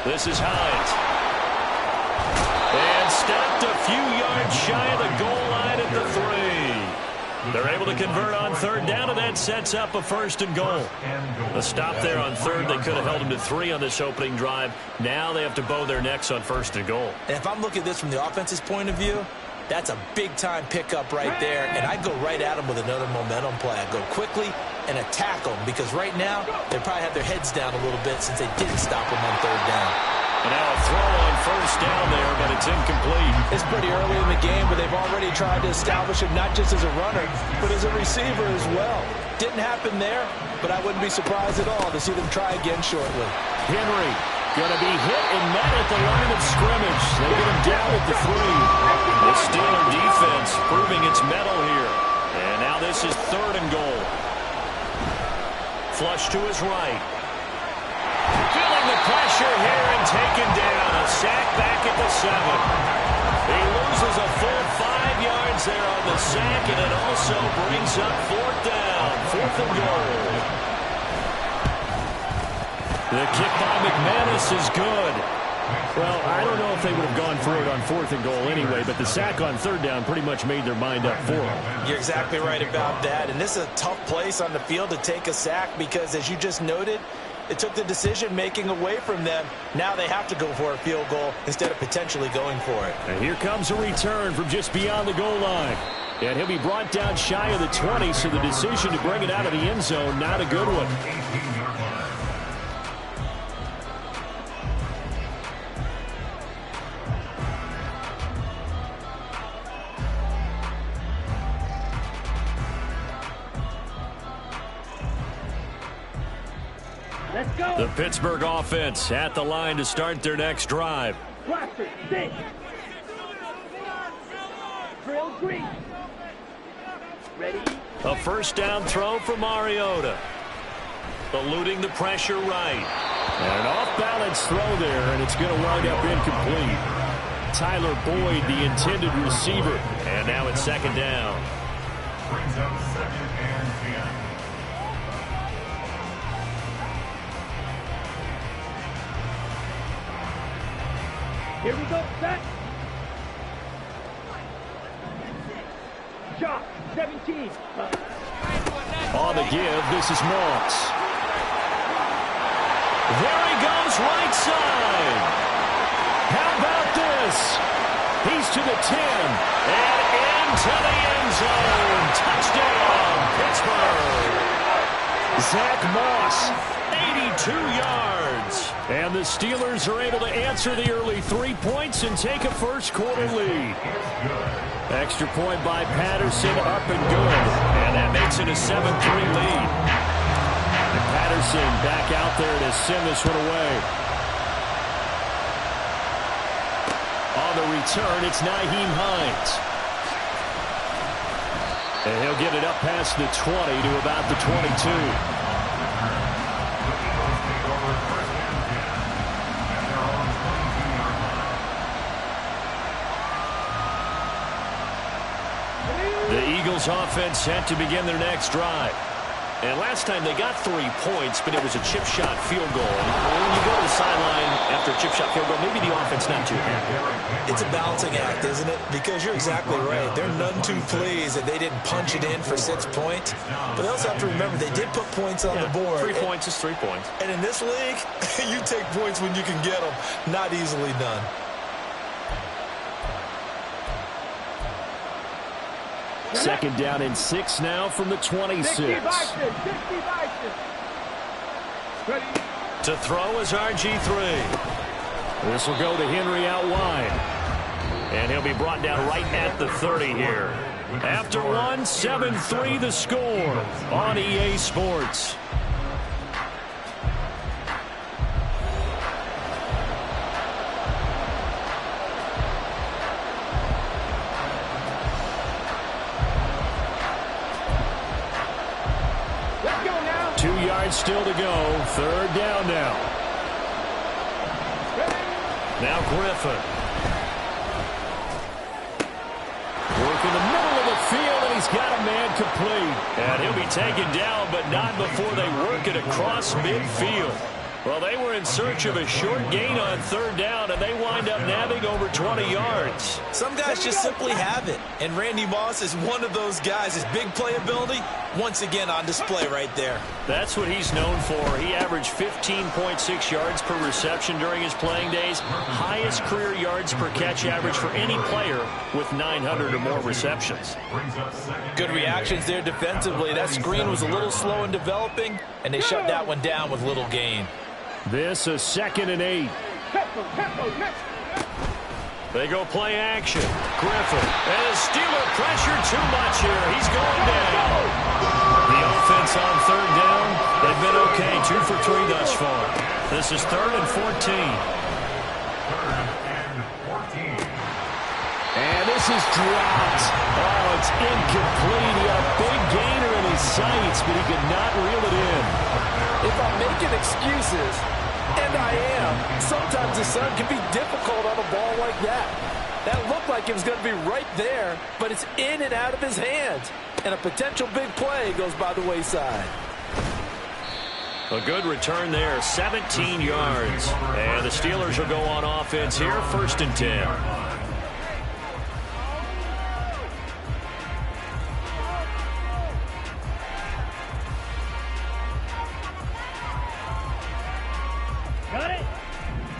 This is Hines. And stopped a few yards shy of the goal line at the 3. They're able to convert on third down, and that sets up a 1st and goal. A stop there on third. They could have held them to 3 on this opening drive. Now they have to bow their necks on 1st and goal. And if I'm looking at this from the offense's point of view, that's a big-time pickup right there, and I'd go right at them with another momentum play. I'd go quickly and attack them, because right now they probably have their heads down a little bit since they didn't stop them on third down. And now a throw on 1st down there, but it's incomplete. It's pretty early in the game, but they've already tried to establish him not just as a runner, but as a receiver as well. Didn't happen there, but I wouldn't be surprised at all to see them try again shortly. Henry going to be hit and met at the line of scrimmage. They get him down at the 3. The Steeler defense proving its mettle here. And now this is 3rd and goal. Flush to his right. Feeling the pressure here and taken down. A sack back at the 7. He loses a full 5 yards there on the sack, and it also brings up 4th down. 4th and goal. The kick by McManus is good. Well, I don't know if they would have gone for it on 4th and goal anyway, but the sack on 3rd down pretty much made their mind up for them. You're exactly right about that, and this is a tough place on the field to take a sack because, as you just noted, it took the decision-making away from them. Now they have to go for a field goal instead of potentially going for it. And here comes a return from just beyond the goal line. And he'll be brought down shy of the 20, so the decision to bring it out of the end zone, not a good one. Let's go. The Pittsburgh offense at the line to start their next drive. Roster, 6. Drill green. Ready? A 1st down throw for Mariota. Eluding the pressure right. And an off-balance throw there, and it's going to wind up incomplete. Tyler Boyd, the intended receiver. And now it's 2nd down. Brings up 2nd and 10. Here we go, set. Shot, 17. On the give, this is Moss. There he goes, right side. How about this? He's to the 10 and into the end zone. Touchdown, Pittsburgh. Zach Moss, 82 yards. And the Steelers are able to answer the early 3 points and take a first-quarter lead. Extra point by Patterson, up and good. And that makes it a 7-3 lead. And Patterson back out there to send this one away. On the return, it's Nyheim Hines. And he'll get it up past the 20 to about the 22. The Eagles offense set to begin their next drive. And last time they got 3 points, but it was a chip shot field goal. And when you go to the sideline after a chip shot field goal, maybe the offense not too happy. It's a balancing act, isn't it? Because you're exactly right. They're none too pleased that they didn't punch it in for 6 points. But they also have to remember they did put points on the board. 3 points is 3 points. And in this league, you take points when you can get them. Not easily done. Second down and 6 now from the 26. 60 Ready? To throw is RG3. This will go to Henry out wide. And he'll be brought down right at the 30 here. After one, 7-3 the score on EA Sports. Let's go now. 2 yards still to go. Third down now. Now Griffin. Work in the middle of the field, and he's got a man complete. And he'll be taken down, but not before they work it across midfield. Well, they were in search of a short gain on third down, and they wind up nabbing over 20 yards. Some guys just simply have it, and Randy Moss is one of those guys. His big playability, once again on display right there. That's what he's known for. He averaged 15.6 yards per reception during his playing days. Highest career yards per catch average for any player with 900 or more receptions. Good reactions there defensively. That screen was a little slow in developing, and they shut that one down with little gain. This is 2nd and 8. They go play action. Griffin. And the Steeler pressure too much here. He's going down. The offense on third down, they've been okay. 2 for 3 thus far. This is 3rd and 14. And this is dropped. Oh, it's incomplete. He had a big gainer in his sights, but he could not reel it in. If I'm making excuses, and I am, sometimes the sun can be difficult on a ball like that. That looked like it was going to be right there, but it's in and out of his hands. And a potential big play goes by the wayside. A good return there, 17 yards. And the Steelers will go on offense here, 1st and 10.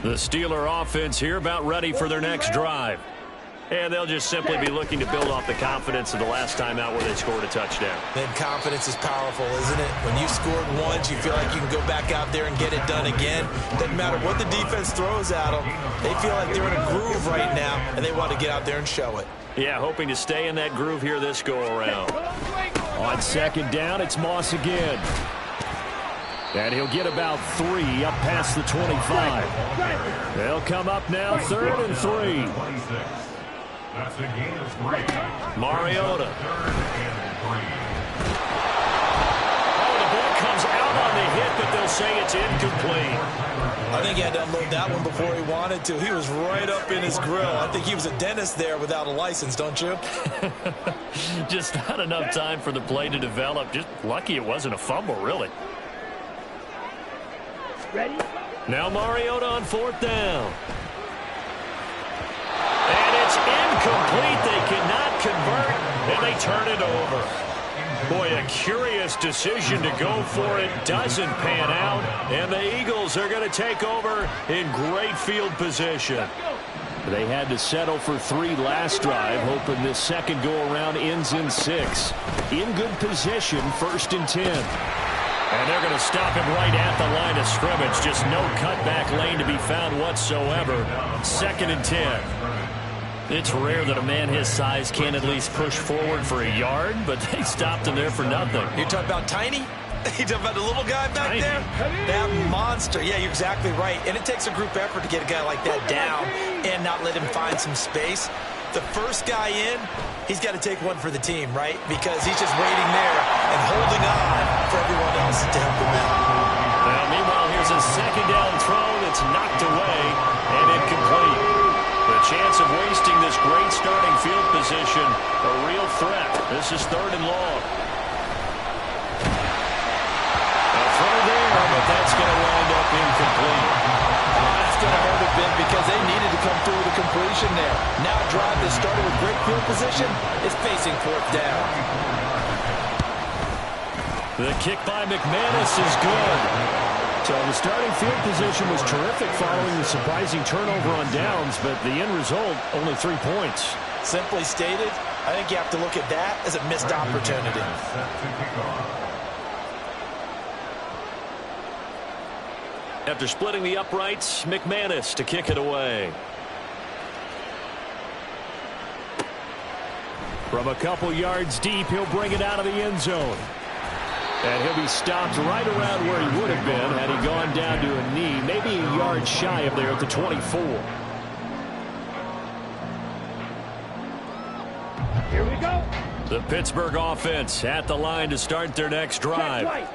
The Steeler offense here about ready for their next drive. And they'll just simply be looking to build off the confidence of the last time out where they scored a touchdown. Then confidence is powerful, isn't it? When you scored once, you feel like you can go back out there and get it done again. Doesn't matter what the defense throws at them. They feel like they're in a groove right now, and they want to get out there and show it. Yeah, hoping to stay in that groove here this go-around. On 2nd down, it's Moss again. And he'll get about 3 up past the 25. They'll come up now, 3rd and 3. That's a gain of 3. Mariota. Oh, the ball comes out on the hit, but they'll say it's incomplete. I think he had to unload that one before he wanted to. He was right up in his grill. I think he was a dentist there without a license, don't you? Just not enough time for the play to develop. Just lucky it wasn't a fumble, really. Ready? Now Mariota on 4th down. And it's incomplete. They cannot convert, and they turn it over. Boy, a curious decision to go for it. Doesn't pan out, and the Eagles are going to take over in great field position. They had to settle for 3 last drive, hoping this second go-around ends in 6. In good position, 1st and 10. And they're going to stop him right at the line of scrimmage. Just no cutback lane to be found whatsoever. 2nd and 10. It's rare that a man his size can at least push forward for a yard, but they stopped him there for nothing. You're talking about tiny? You're talking about the little guy back Tiny. there? That monster. Yeah, you're exactly right. And it takes a group effort to get a guy like that down and not let him find some space. The first guy in, he's got to take one for the team, right? Because he's just waiting there and holding on for everyone else to help him out. Now, meanwhile, here's a 2nd down throw that's knocked away and incomplete. The chance of wasting this great starting field position, a real threat. This is 3rd and long. A throw there, but that's going to wind up incomplete. That's going to hurt a bit because they needed to come through with a completion there. Now a drive that started with great field position is facing 4th down. The kick by McManus is good. So the starting field position was terrific following the surprising turnover on downs, but the end result, only 3 points. Simply stated, I think you have to look at that as a missed opportunity. After splitting the uprights, McManus to kick it away. From a couple yards deep, he'll bring it out of the end zone. And he'll be stopped right around where he would have been had he gone down to a knee, maybe a yard shy of there at the 24. Here we go. The Pittsburgh offense at the line to start their next drive.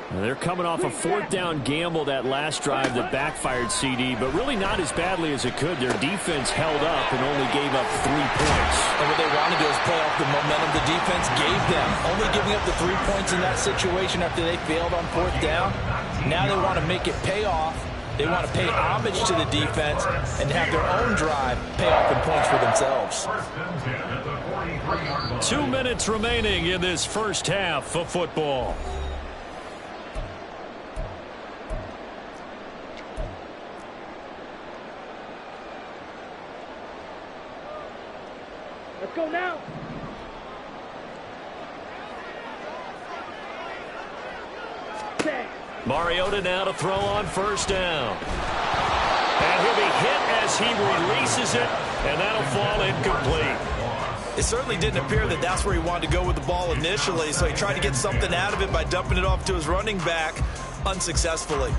They're coming off a 4th down gamble that last drive that backfired CD, but really not as badly as it could. Their defense held up and only gave up 3 points. And what they wanted to do is play off the momentum the defense gave them. Only giving up the 3 points in that situation after they failed on 4th down. Now they want to make it pay off. They want to pay homage to the defense and have their own drive pay off in points for themselves. 2 minutes remaining in this first half of football. Let's go now. Mariota now to throw on first down. And he'll be hit as he releases it, and that'll fall incomplete. It certainly didn't appear that that's where he wanted to go with the ball initially, so he tried to get something out of it by dumping it off to his running back unsuccessfully.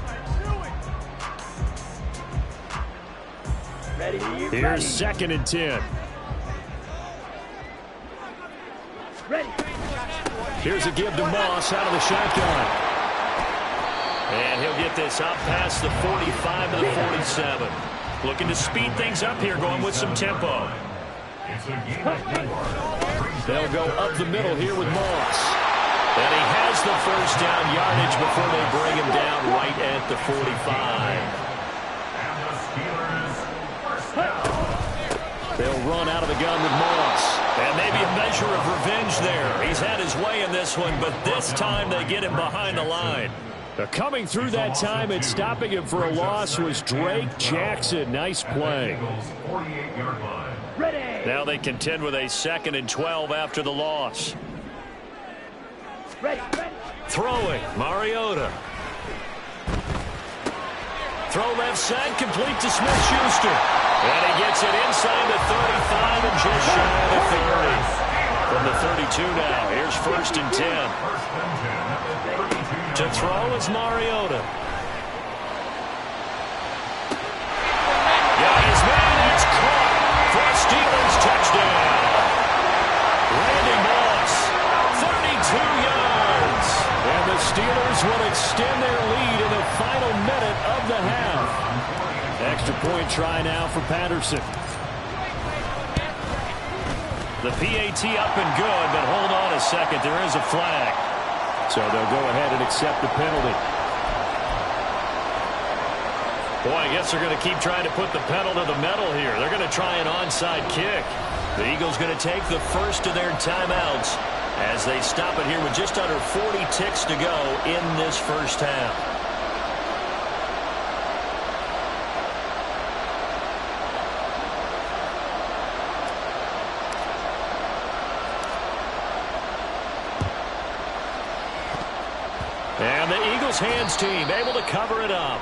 Here's 2nd and 10. Here's a give to Moss out of the shotgun. And he'll get this up past the 45 to the 47. Looking to speed things up here, going with some tempo. They'll go up the middle here with Moss. And he has the first down yardage before they bring him down right at the 45. They'll run out of the gun with Moss. And maybe a measure of revenge there. He's had his way in this one, but this time they get him behind the line. Coming through that time and stopping him for a loss was Drake Jackson. Nice play. Now they contend with a 2nd and 12 after the loss. Throwing, Mariota. Throw left side, complete to Smith-Schuster. And he gets it inside the 35 and just shy of the 30. From the 32 now, here's 1st and 10. To throw is Mariota. Got his man, it's caught for a Steelers touchdown. Randy Moss, 32 yards. And the Steelers will extend their lead in the final minute of the half. Extra point try now for Patterson. The PAT up and good, but hold on a second. There is a flag. So they'll go ahead and accept the penalty. Boy, I guess they're going to keep trying to put the pedal to the metal here. They're going to try an onside kick. The Eagles going to take the first of their timeouts as they stop it here with just under 40 ticks to go in this first half. And the Eagles hands team able to cover it up.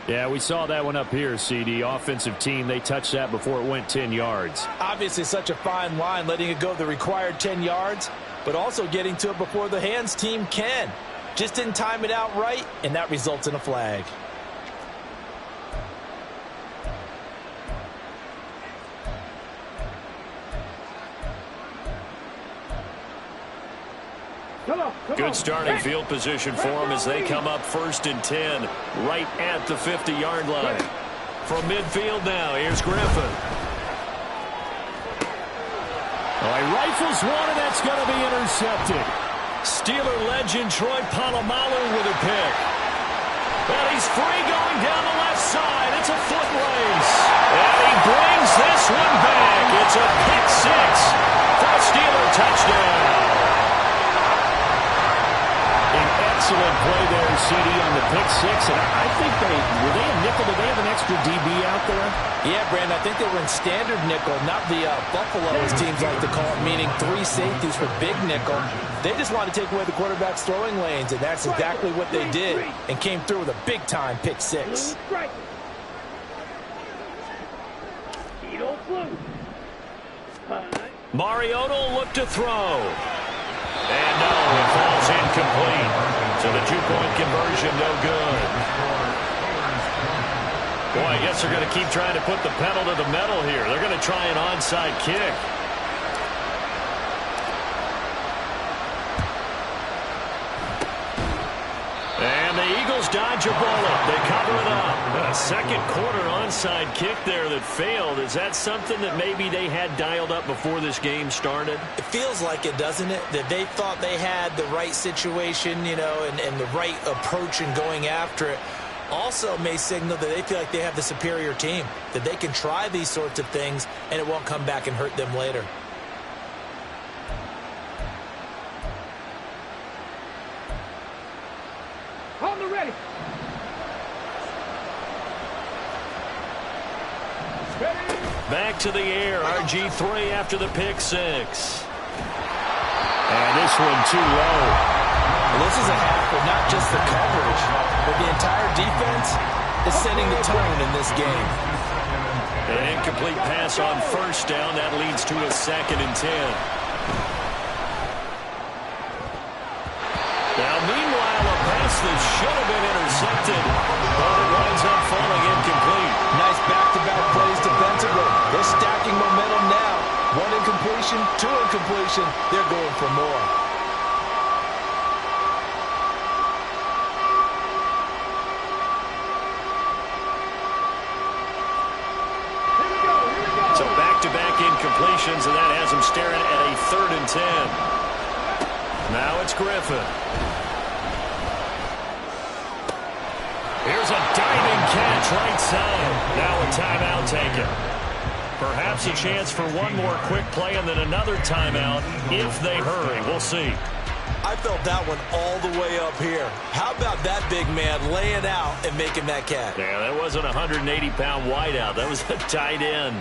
Yeah, we saw that one up here, CD. Offensive team, they touched that before it went 10 yards. Obviously such a fine line, letting it go the required 10 yards, but also getting to it before the hands team can. Just didn't time it out right, and that results in a flag. Good starting field position for them as they come up 1st and 10 right at the 50-yard line. From midfield now, here's Griffin. Oh, he rifles one, and that's going to be intercepted. Steeler legend Troy Polamalu with a pick. Well, he's free going down the left side. It's a foot race. And he brings this one back. It's a pick six for a Steeler touchdown. Excellent play there, CD, on the pick six. And I think were they a nickel? Did they have an extra DB out there? Yeah, Brandon, I think they were in standard nickel, not the Buffalo, as teams like to call it, meaning 3 safeties for big nickel. They just wanted to take away the quarterback's throwing lanes, and that's exactly what they did, and came through with a big-time pick six. Mariota will look to throw. And no, it falls incomplete. So the 2-point conversion, no good. Boy, I guess they're going to keep trying to put the pedal to the metal here. They're going to try an onside kick. And the Eagles dodge a bullet. They cover it up. second quarter onside kick there that failed. Is that something that maybe they had dialed up before this game started? It feels like it, doesn't it? That they thought they had the right situation, you know, and the right approach in going after it. Also may signal that they feel like they have the superior team, that they can try these sorts of things and it won't come back and hurt them later. On the ready. Back to the air, RG3 after the pick six. And this one too low. Well, this is a half where not just the coverage, but the entire defense is setting the tone in this game. An incomplete pass on first down. That leads to a 2nd and 10. Now, meanwhile, a pass that should have been intercepted, but it winds up falling incomplete. Nice back-to-back plays defensively. They're stacking momentum now. 1 incompletion, 2 incompletion. They're going for more. So back-to-back incompletions, and that has them staring at a 3rd and 10. Now it's Griffin. Here's a diving catch right side. Now a timeout taken. Perhaps a chance for one more quick play and then another timeout if they hurry. We'll see. I felt that one all the way up here. How about that big man laying out and making that catch? Yeah, that wasn't a 180-pound wideout. That was a tight end.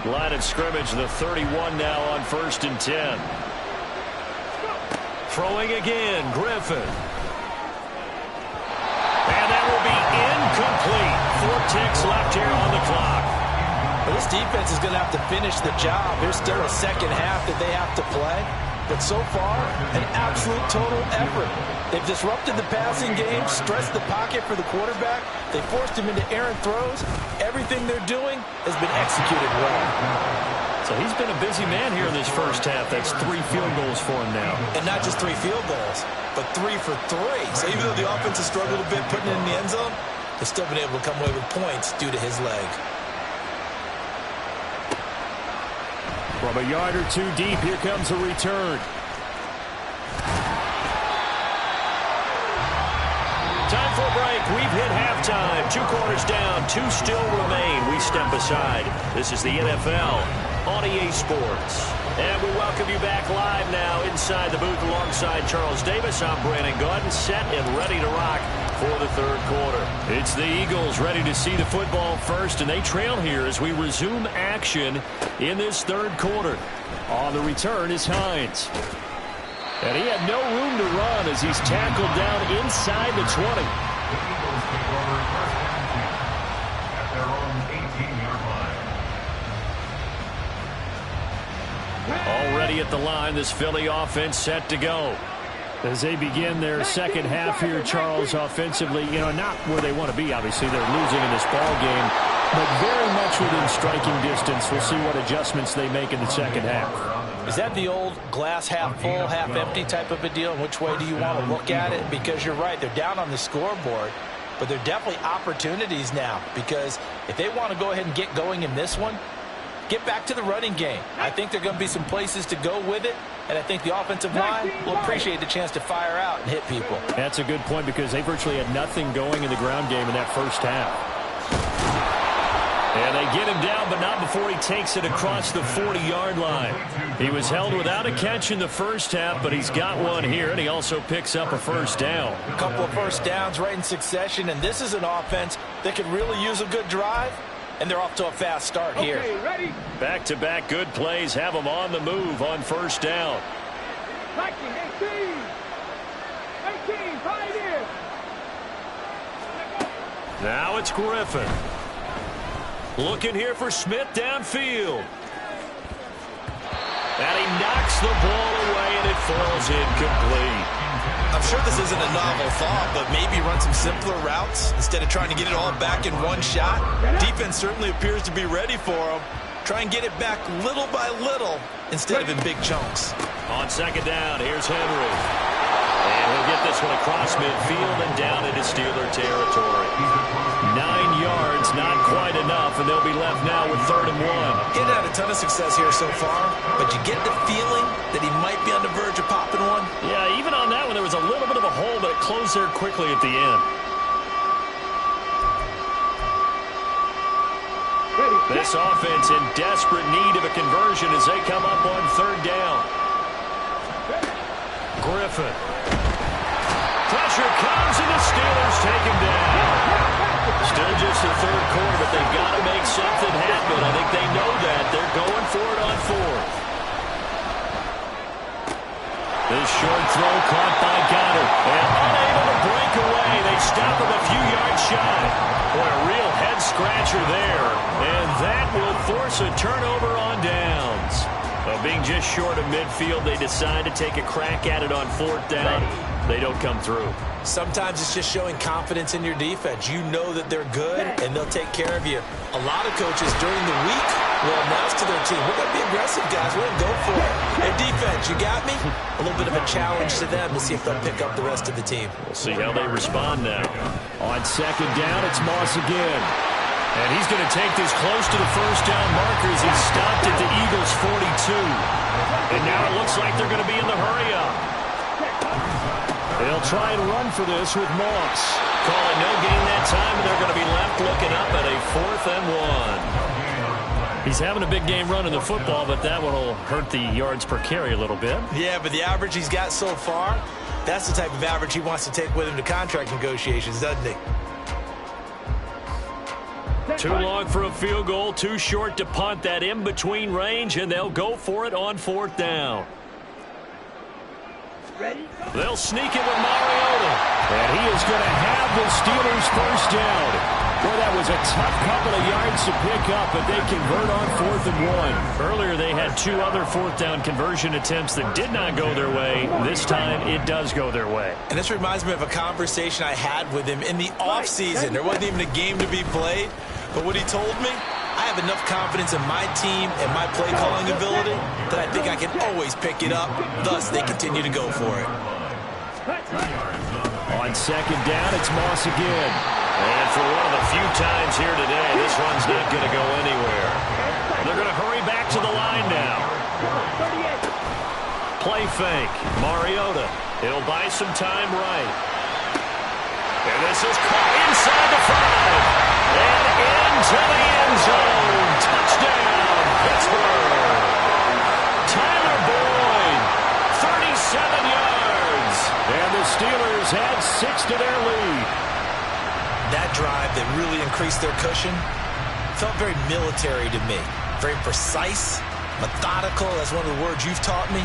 Line of scrimmage, the 31 now on 1st and 10. Throwing again, Griffin. And that will be incomplete. 4 ticks left here on the clock. Well, this defense is going to have to finish the job. There's still a second half that they have to play. But so far, an absolute total effort. They've disrupted the passing game, stressed the pocket for the quarterback. They forced him into errant throws. Everything they're doing has been executed well. So he's been a busy man here in this first half. That's 3 field goals for him now. And not just 3 field goals, but 3 for 3. So even though the offense has struggled a bit putting it in the end zone, they've still been able to come away with points due to his leg. From a yard or 2 deep, here comes a return. Time for a break. We've hit halftime. 2 quarters down, 2 still remain. We step aside. This is the NFL on EA Sports. And we welcome you back live now inside the booth alongside Charles Davis. I'm Brandon Gaudin, set and ready to rock for the 3rd quarter. It's the Eagles ready to see the football first, and they trail here as we resume action in this 3rd quarter. On the return is Hines. And he had no room to run as he's tackled down inside the 20. The Eagles take over 1st and 10 at their own 18-yard line. Already at the line, this Philly offense set to go. As they begin their second half here, Charles, offensively, you know, not where they want to be, obviously. They're losing in this ball game, but very much within striking distance. We'll see what adjustments they make in the second half. Is that the old glass half full, half empty type of a deal? Which way do you want to look at it? Because you're right, they're down on the scoreboard, but they're definitely opportunities now, because if they want to go ahead and get going in this one, get back to the running game. I think there are going to be some places to go with it, and I think the offensive line will appreciate the chance to fire out and hit people. That's a good point, because they virtually had nothing going in the ground game in that first half. And they get him down, but not before he takes it across the 40-yard line. He was held without a catch in the first half, but he's got one here, and he also picks up a first down. A couple of first downs right in succession, and this is an offense that could really use a good drive, and they're off to a fast start here. Ready? Back-to-back good plays have them on the move on first down. 18, 5 years. Now it's Griffin. Looking here for Smith downfield. And he knocks the ball away, and it falls incomplete. I'm sure this isn't a novel thought, but maybe run some simpler routes instead of trying to get it all back in one shot. Defense certainly appears to be ready for him. Try and get it back little by little instead of in big chunks. On second down, here's Henry. And he'll get this one across midfield and down into Steeler territory. 9 yards, not quite enough, and they'll be left now with 3rd and 1. He's had a ton of success here so far, but you get the feeling that he might be on the verge of popping one. Yeah, even on that one, there was a little bit of a hole, but it closed there quickly at the end. This offense in desperate need of a conversion as they come up on 3rd down. Griffin. Pressure comes, and the Steelers take him down. Still just the 3rd quarter, but they've got to make something happen. I think they know that. They're going for it on 4th. This short throw caught by Goddard. And unable to break away. They stop him a few yards shy. Boy, a real head-scratcher there. And that will force a turnover on downs. Being just short of midfield, they decide to take a crack at it on 4th down. They don't come through. Sometimes it's just showing confidence in your defense. You know that they're good, and they'll take care of you. A lot of coaches during the week will announce to their team, we're going to be aggressive, guys. We're going to go for it. Hey, defense, you got me? A little bit of a challenge to them to see if they'll pick up the rest of the team. We'll see how they respond now. On 2nd down, it's Moss again. And he's going to take this close to the 1st down marker as he's stopped at the Eagles' 42. And now it looks like they're going to be in the hurry-up. They'll try and run for this with Moss. Calling no gain that time, and they're going to be left looking up at a 4th and 1. He's having a big game running the football, but that one will hurt the yards per carry a little bit. Yeah, but the average he's got so far, that's the type of average he wants to take with him to contract negotiations, doesn't he? Too long for a field goal, too short to punt. That in-between range, and they'll go for it on 4th down. They'll sneak it with Mariota. And he is going to have the Steelers' 1st down. Boy, that was a tough couple of yards to pick up, but they convert on 4th and 1. Earlier, they had 2 other 4th down conversion attempts that did not go their way. This time, it does go their way. And this reminds me of a conversation I had with him in the offseason. There wasn't even a game to be played. But what he told me, I have enough confidence in my team and my play-calling ability that I think I can always pick it up. Thus, they continue to go for it. On 2nd down, it's Moss again. And for one of the few times here today, this one's not going to go anywhere. They're going to hurry back to the line now. Play fake. Mariota. He'll buy some time right. And this is caught inside the 5. And into the end zone. Touchdown, Pittsburgh. Tyler Boyd, 37 yards. And the Steelers had 6 to their lead. That drive that really increased their cushion felt very military to me. Very precise, methodical. That's one of the words you've taught me.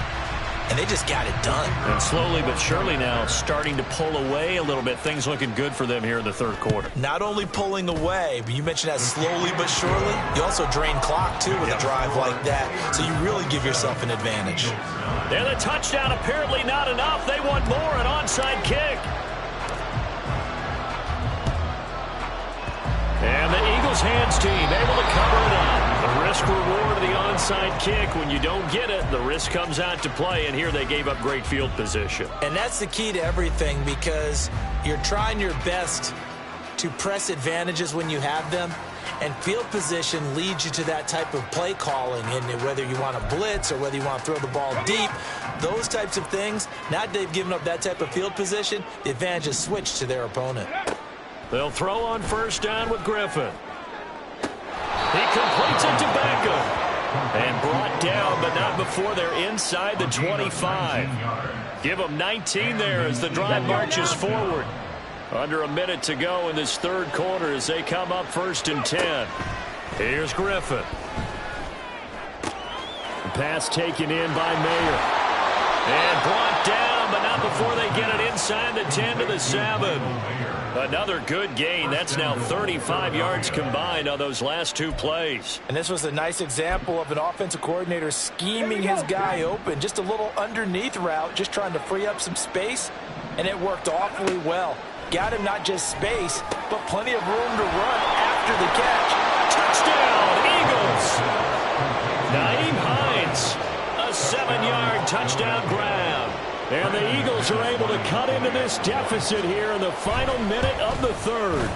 And they just got it done. And slowly but surely now starting to pull away a little bit. Things looking good for them here in the 3rd quarter. Not only pulling away, but you mentioned that slowly but surely. You also drain clock, too, with a drive like that. So you really give yourself an advantage. And the touchdown apparently not enough. They want more, an onside kick. And the Eagles hands team able to cover it up. The risk-reward of the onside kick. When you don't get it, the risk comes out to play, and here they gave up great field position. And that's the key to everything, because you're trying your best to press advantages when you have them, and field position leads you to that type of play calling. And whether you want to blitz or whether you want to throw the ball deep, those types of things, now that they've given up that type of field position, the advantage is switched to their opponent. They'll throw on 1st down with Griffin. He completes it to Beckham. And brought down, but not before they're inside the 25. Give them 19 there as the drive marches forward. Under a minute to go in this 3rd quarter as they come up 1st and 10. Here's Griffin. The pass taken in by Mayer. And brought down, but not before they get it inside the 10 to the 7. Another good gain. That's now 35 yards combined on those last 2 plays. And this was a nice example of an offensive coordinator scheming his guy open. Just a little underneath route, just trying to free up some space, and it worked awfully well. Got him not just space, but plenty of room to run after the catch. Touchdown, Eagles! Naeem Hines, a 7-yard touchdown grab. And the Eagles are able to cut into this deficit here in the final minute of the third.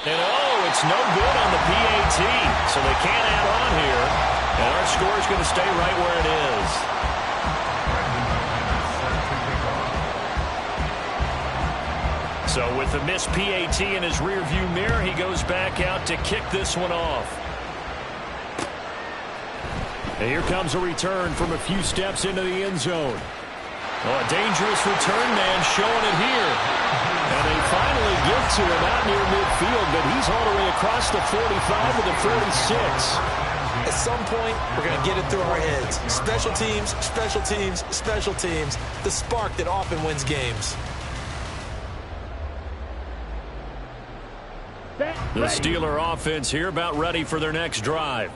And it's no good on the PAT, so they can't add on here. And our score is going to stay right where it is. So with the missed PAT in his rearview mirror, he goes back out to kick this one off. And here comes a return from a few steps into the end zone. Oh, a dangerous return man showing it here. And they finally get to him out near midfield, but he's all the way across the 45 to the 46. At some point, we're going to get it through our heads. Special teams, special teams, special teams. The spark that often wins games. The Steeler offense here about ready for their next drive.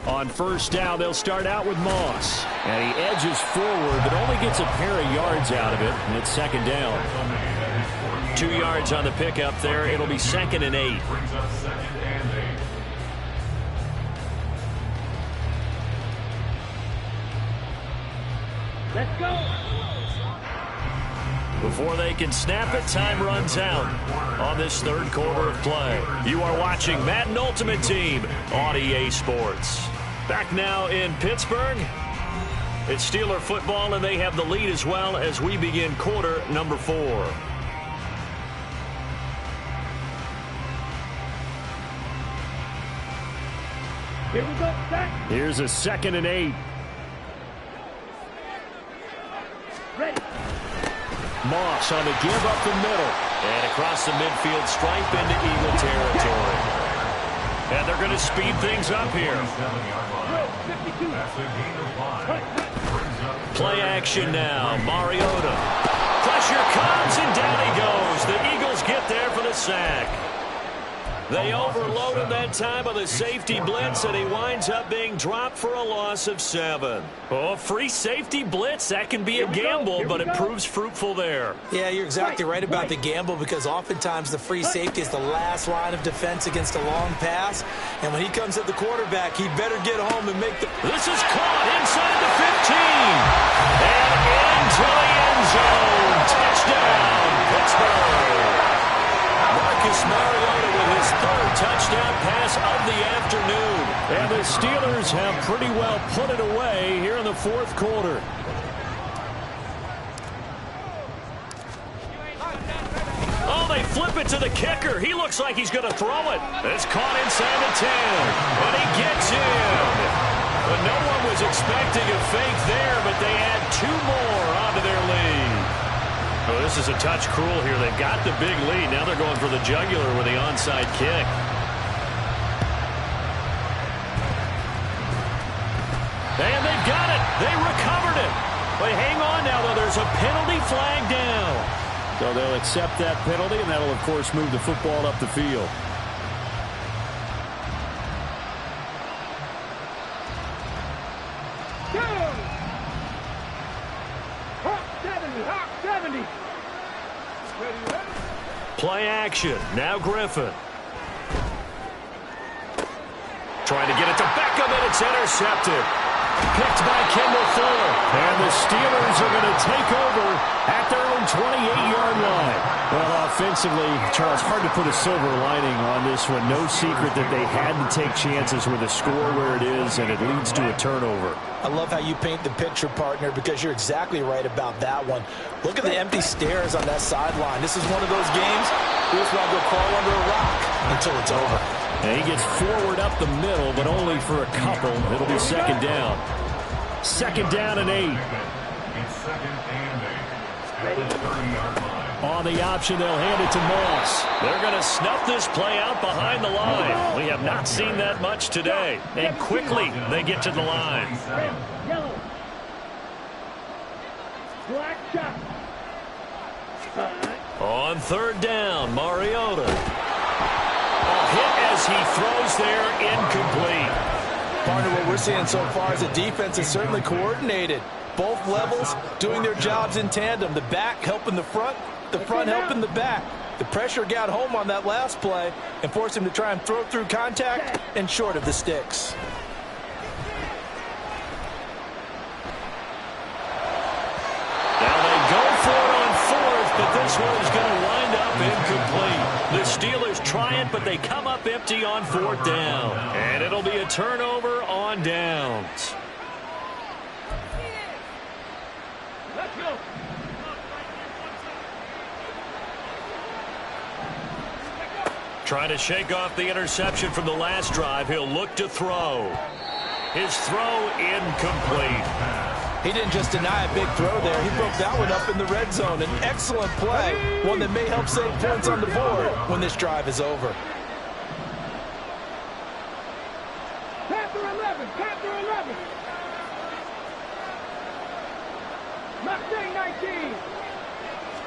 On first down, they'll start out with Moss. And he edges forward, but only gets a pair of yards out of it. And it's second down. 2 yards on the pickup there. It'll be 2nd and 8. Let's go. Before they can snap it, time runs out on this third quarter of play. You are watching Madden Ultimate Team on EA Sports. Back now in Pittsburgh. It's Steeler football, and they have the lead as well as we begin quarter number 4. Here we go, set. Here's a 2nd and 8. Ready. Moss on the give up the middle. And across the midfield stripe into Eagle territory. And they're going to speed things up here. Play action now. Mariota. Pressure comes and down he goes. The Eagles get there for the sack. They overloaded that time of the safety blitz, and he winds up being dropped for a loss of 7. Oh, free safety blitz, that can be a gamble, but it proves fruitful there. Yeah, you're exactly right about the gamble, because oftentimes the free safety is the last line of defense against a long pass. And when he comes at the quarterback, he better get home and make the... This is caught inside the 15. And into the end zone. Touchdown, Pittsburgh. Marcus Mariota with his 3rd touchdown pass of the afternoon. And the Steelers have pretty well put it away here in the 4th quarter. Oh, they flip it to the kicker. He looks like he's going to throw it. It's caught inside the 10. And he gets in. But no one was expecting a fake there, but they add 2 more onto their lead. Oh, this is a touch cruel here. They've got the big lead. Now they're going for the jugular with the onside kick. And they've got it. They recovered it. But hang on now, though. There's a penalty flag down. So they'll accept that penalty, and that'll, of course, move the football up the field. Play action. Now Griffin. Trying to get it to Beckham, and it's intercepted. Picked by Kendall Fuller. And the Steelers are going to take over at their own 28-yard line. Well, offensively, Charles, hard to put a silver lining on this one. No secret that they had to take chances with a score where it is, and it leads to a turnover. I love how you paint the picture, partner, because you're exactly right about that one. Look at the empty stares on that sideline. This is one of those games you just want to go crawl under a rock until it's over. And he gets forward up the middle, but only for a couple. It'll be 2nd down. 2nd down and 8. On the option, they'll hand it to Moss. They're going to snuff this play out behind the line. We have not seen that much today. And quickly, they get to the line. Yellow. Black shot. On 3rd down, Mariota. A hit as he throws there, incomplete. Partner, what we're seeing so far is the defense is certainly coordinated. Both levels doing their jobs in tandem. The back helping the front helping the back. The pressure got home on that last play and forced him to try and throw through contact and short of the sticks. this one's going to wind up incomplete. The Steelers try it, but they come up empty on 4th down. And it'll be a turnover on downs. Let's go. Trying to shake off the interception from the last drive. He'll look to throw. His throw incomplete. He didn't just deny a big throw there. He broke that one up in the red zone. An excellent play, one that may help save points on the board when this drive is over. Panther 11, Panther 11. Mustang 19.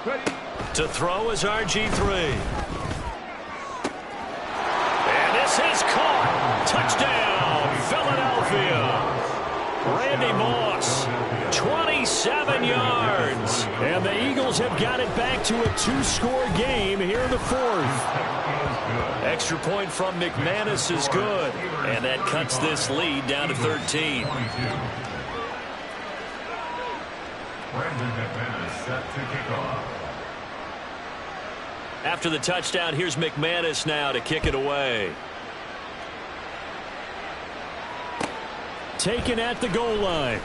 Ready. To throw is RG3. And this is caught. Touchdown, Philadelphia. Randy Moss, 27 yards. And the Eagles have got it back to a 2-score game here in the 4th. Extra point from McManus is good. And that cuts this lead down to 13. Brandon McManus set to kick off. After the touchdown, here's McManus now to kick it away. Taken at the goal line.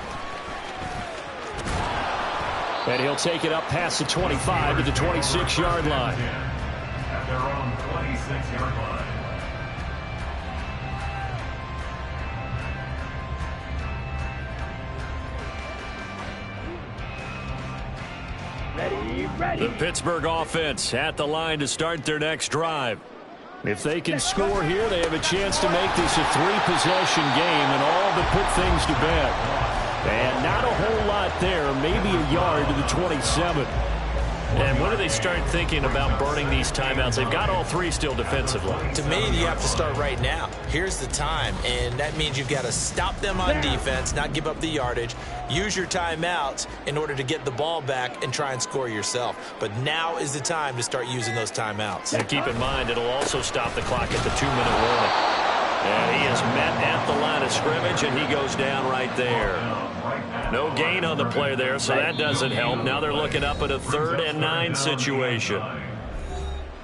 And he'll take it up past the 25 to the 26-yard line. At their own 26-yard line. Ready, ready. The Pittsburgh offense at the line to start their next drive. If they can score here, they have a chance to make this a 3-possession game and all but put things to bed. And not a whole lot there, maybe a yard to the 27. And when do they start thinking about burning these timeouts? They've got all 3 still defensively. To me, you have to start right now. Here's the time, and that means you've got to stop them on defense, not give up the yardage, use your timeouts in order to get the ball back and try and score yourself. But now is the time to start using those timeouts. And keep in mind, it'll also stop the clock at the 2-minute warning. And he is met at the line of scrimmage, and he goes down right there. No gain on the play there, so that doesn't help. Now they're looking up at a 3rd and 9 situation.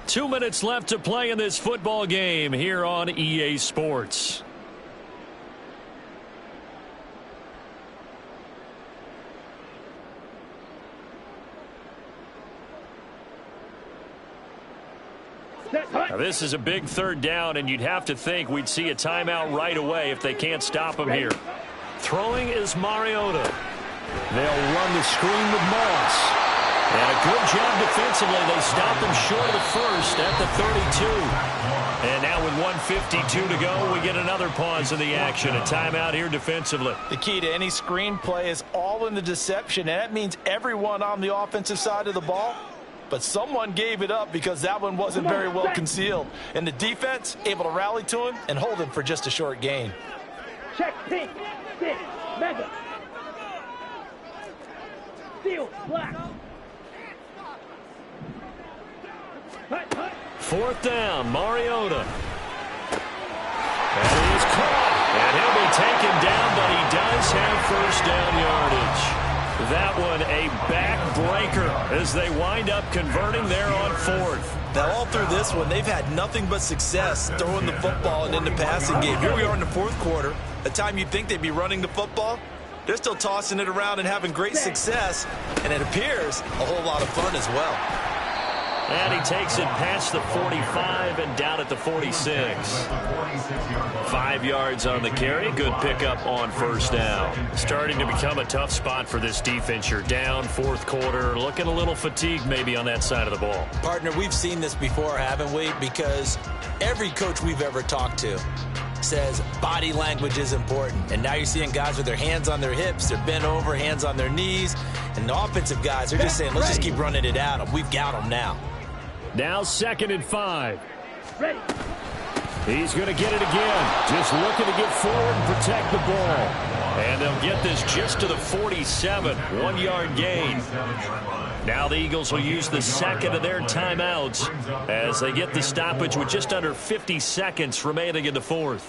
2 minutes left to play in this football game here on EA Sports. Now, this is a big 3rd down, and you'd have to think we'd see a timeout right away if they can't stop him here. Throwing is Mariota. They'll run the screen with Moss. And a good job defensively. They stopped him short of the 1st at the 32. And now with 1:52 to go, we get another pause in the action. A timeout here defensively. The key to any screen play is all in the deception, and that means everyone on the offensive side of the ball. But someone gave it up because that one wasn't very well concealed. And the defense able to rally to him and hold him for just a short gain. Check pink, stick, mega. Steel, black. Hut, hut. 4th down, Mariota. And he is caught. And he'll be taken down, but he does have 1st down yardage. That one a backbreaker as they wind up converting there on 4th. Now, all through this one, they've had nothing but success throwing the football and in the passing game. Here we are in the 4th quarter. The time you'd think they'd be running the football, they're still tossing it around and having great success. And it appears a whole lot of fun as well. And he takes it past the 45 and down at the 46. 5 yards on the carry. Good pickup on 1st down. Starting to become a tough spot for this defense. You're down 4th quarter. Looking a little fatigued maybe on that side of the ball. Partner, we've seen this before, haven't we? Because every coach we've ever talked to says body language is important. And now you're seeing guys with their hands on their hips. They're bent over, hands on their knees. And the offensive guys, they're just saying, let's just keep running it at them. We've got them now. Now 2nd and 5. Ready. He's going to get it again. Just looking to get forward and protect the ball. And they'll get this just to the 47. 1-yard gain. Now the Eagles will use the 2nd of their timeouts as they get the stoppage with just under 50 seconds remaining in the 4th.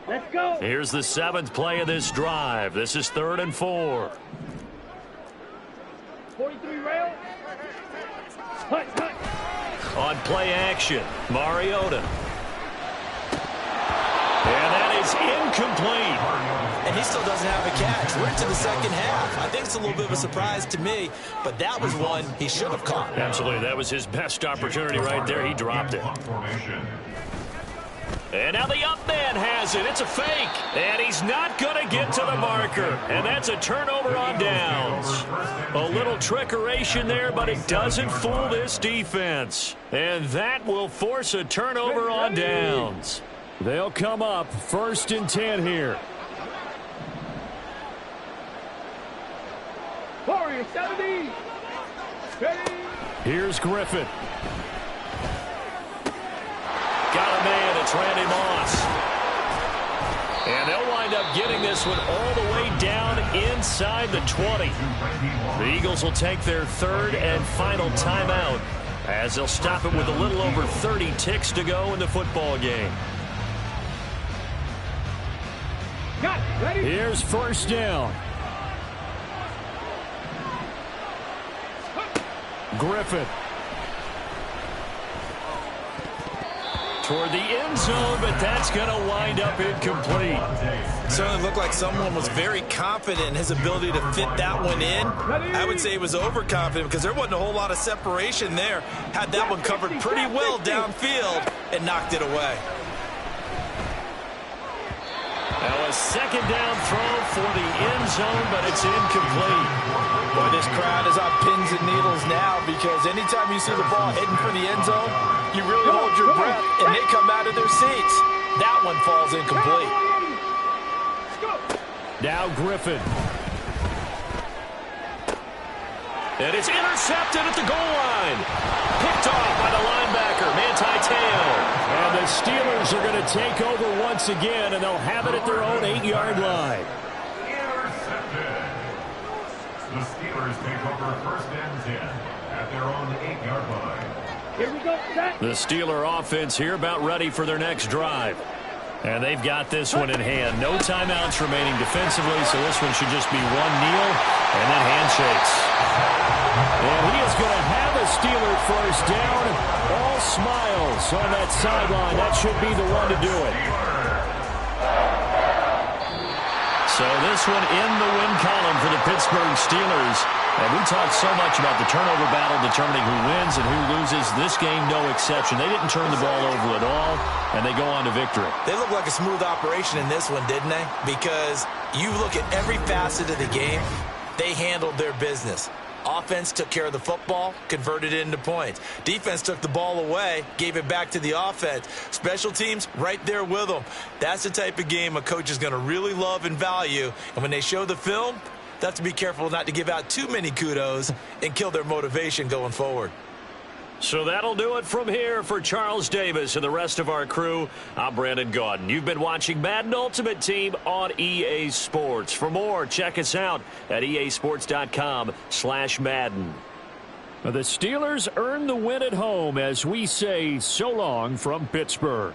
Let's go. Here's the 7th play of this drive. This is 3rd and 4. 43 rail. Hut, hut. On play action, Mariota. And that is incomplete. And he still doesn't have a catch. We're into the second half. I think it's a little bit of a surprise to me, but that was one he should have caught. Absolutely, that was his best opportunity right there. He dropped it. And now the up man has it. It's a fake. And he's not going to get to the marker. And that's a turnover on downs. A little trickeration there, but it doesn't fool this defense. And that will force a turnover on downs. They'll come up 1st and 10 here. Warrior 70. Ready. Here's Griffin. Got a man. It's Randy Moss. And they'll wind up getting this one all the way down inside the 20. The Eagles will take their 3rd and final timeout as they'll stop it with a little over 30 ticks to go in the football game. Got it. Ready. Here's 1st down. Griffin. Toward the end zone, but that's going to wind up incomplete. Certainly looked like someone was very confident in his ability to fit that one in. I would say he was overconfident because there wasn't a whole lot of separation there. Had that one covered pretty well downfield and knocked it away. Now a 2nd down throw for the end zone, but it's incomplete. Boy, this crowd is on pins and needles now because anytime you see the ball heading for the end zone, you really hold your breath and they come out of their seats. That one falls incomplete. Now Griffin. And it's intercepted at the goal line. Picked off by the linebacker, Manti Te'o. And the Steelers are going to take over once again, and they'll have it at their own 8-yard line. Intercepted. The Steelers take over 1st and 10 at their own 8-yard line. Here we go. Set. The Steeler offense here about ready for their next drive. And they've got this one in hand. No timeouts remaining defensively, so this one should just be one kneel and then handshakes. And he is going to have a Steeler 1st down. All smiles on that sideline. That should be the one to do it. So this one in the win column for the Pittsburgh Steelers. And we talked so much about the turnover battle determining who wins and who loses. This game, no exception. They didn't turn the ball over at all, and they go on to victory. They look like a smooth operation in this one, didn't they? Because you look at every facet of the game, they handled their business. Offense took care of the football, converted it into points. Defense took the ball away, gave it back to the offense. Special teams, right there with them. That's the type of game a coach is going to really love and value. And when they show the film, they have to be careful not to give out too many kudos and kill their motivation going forward. So that'll do it from here for Charles Davis and the rest of our crew. I'm Brandon Gaudin. You've been watching Madden Ultimate Team on EA Sports. For more, check us out at easports.com/Madden. The Steelers earn the win at home as we say so long from Pittsburgh.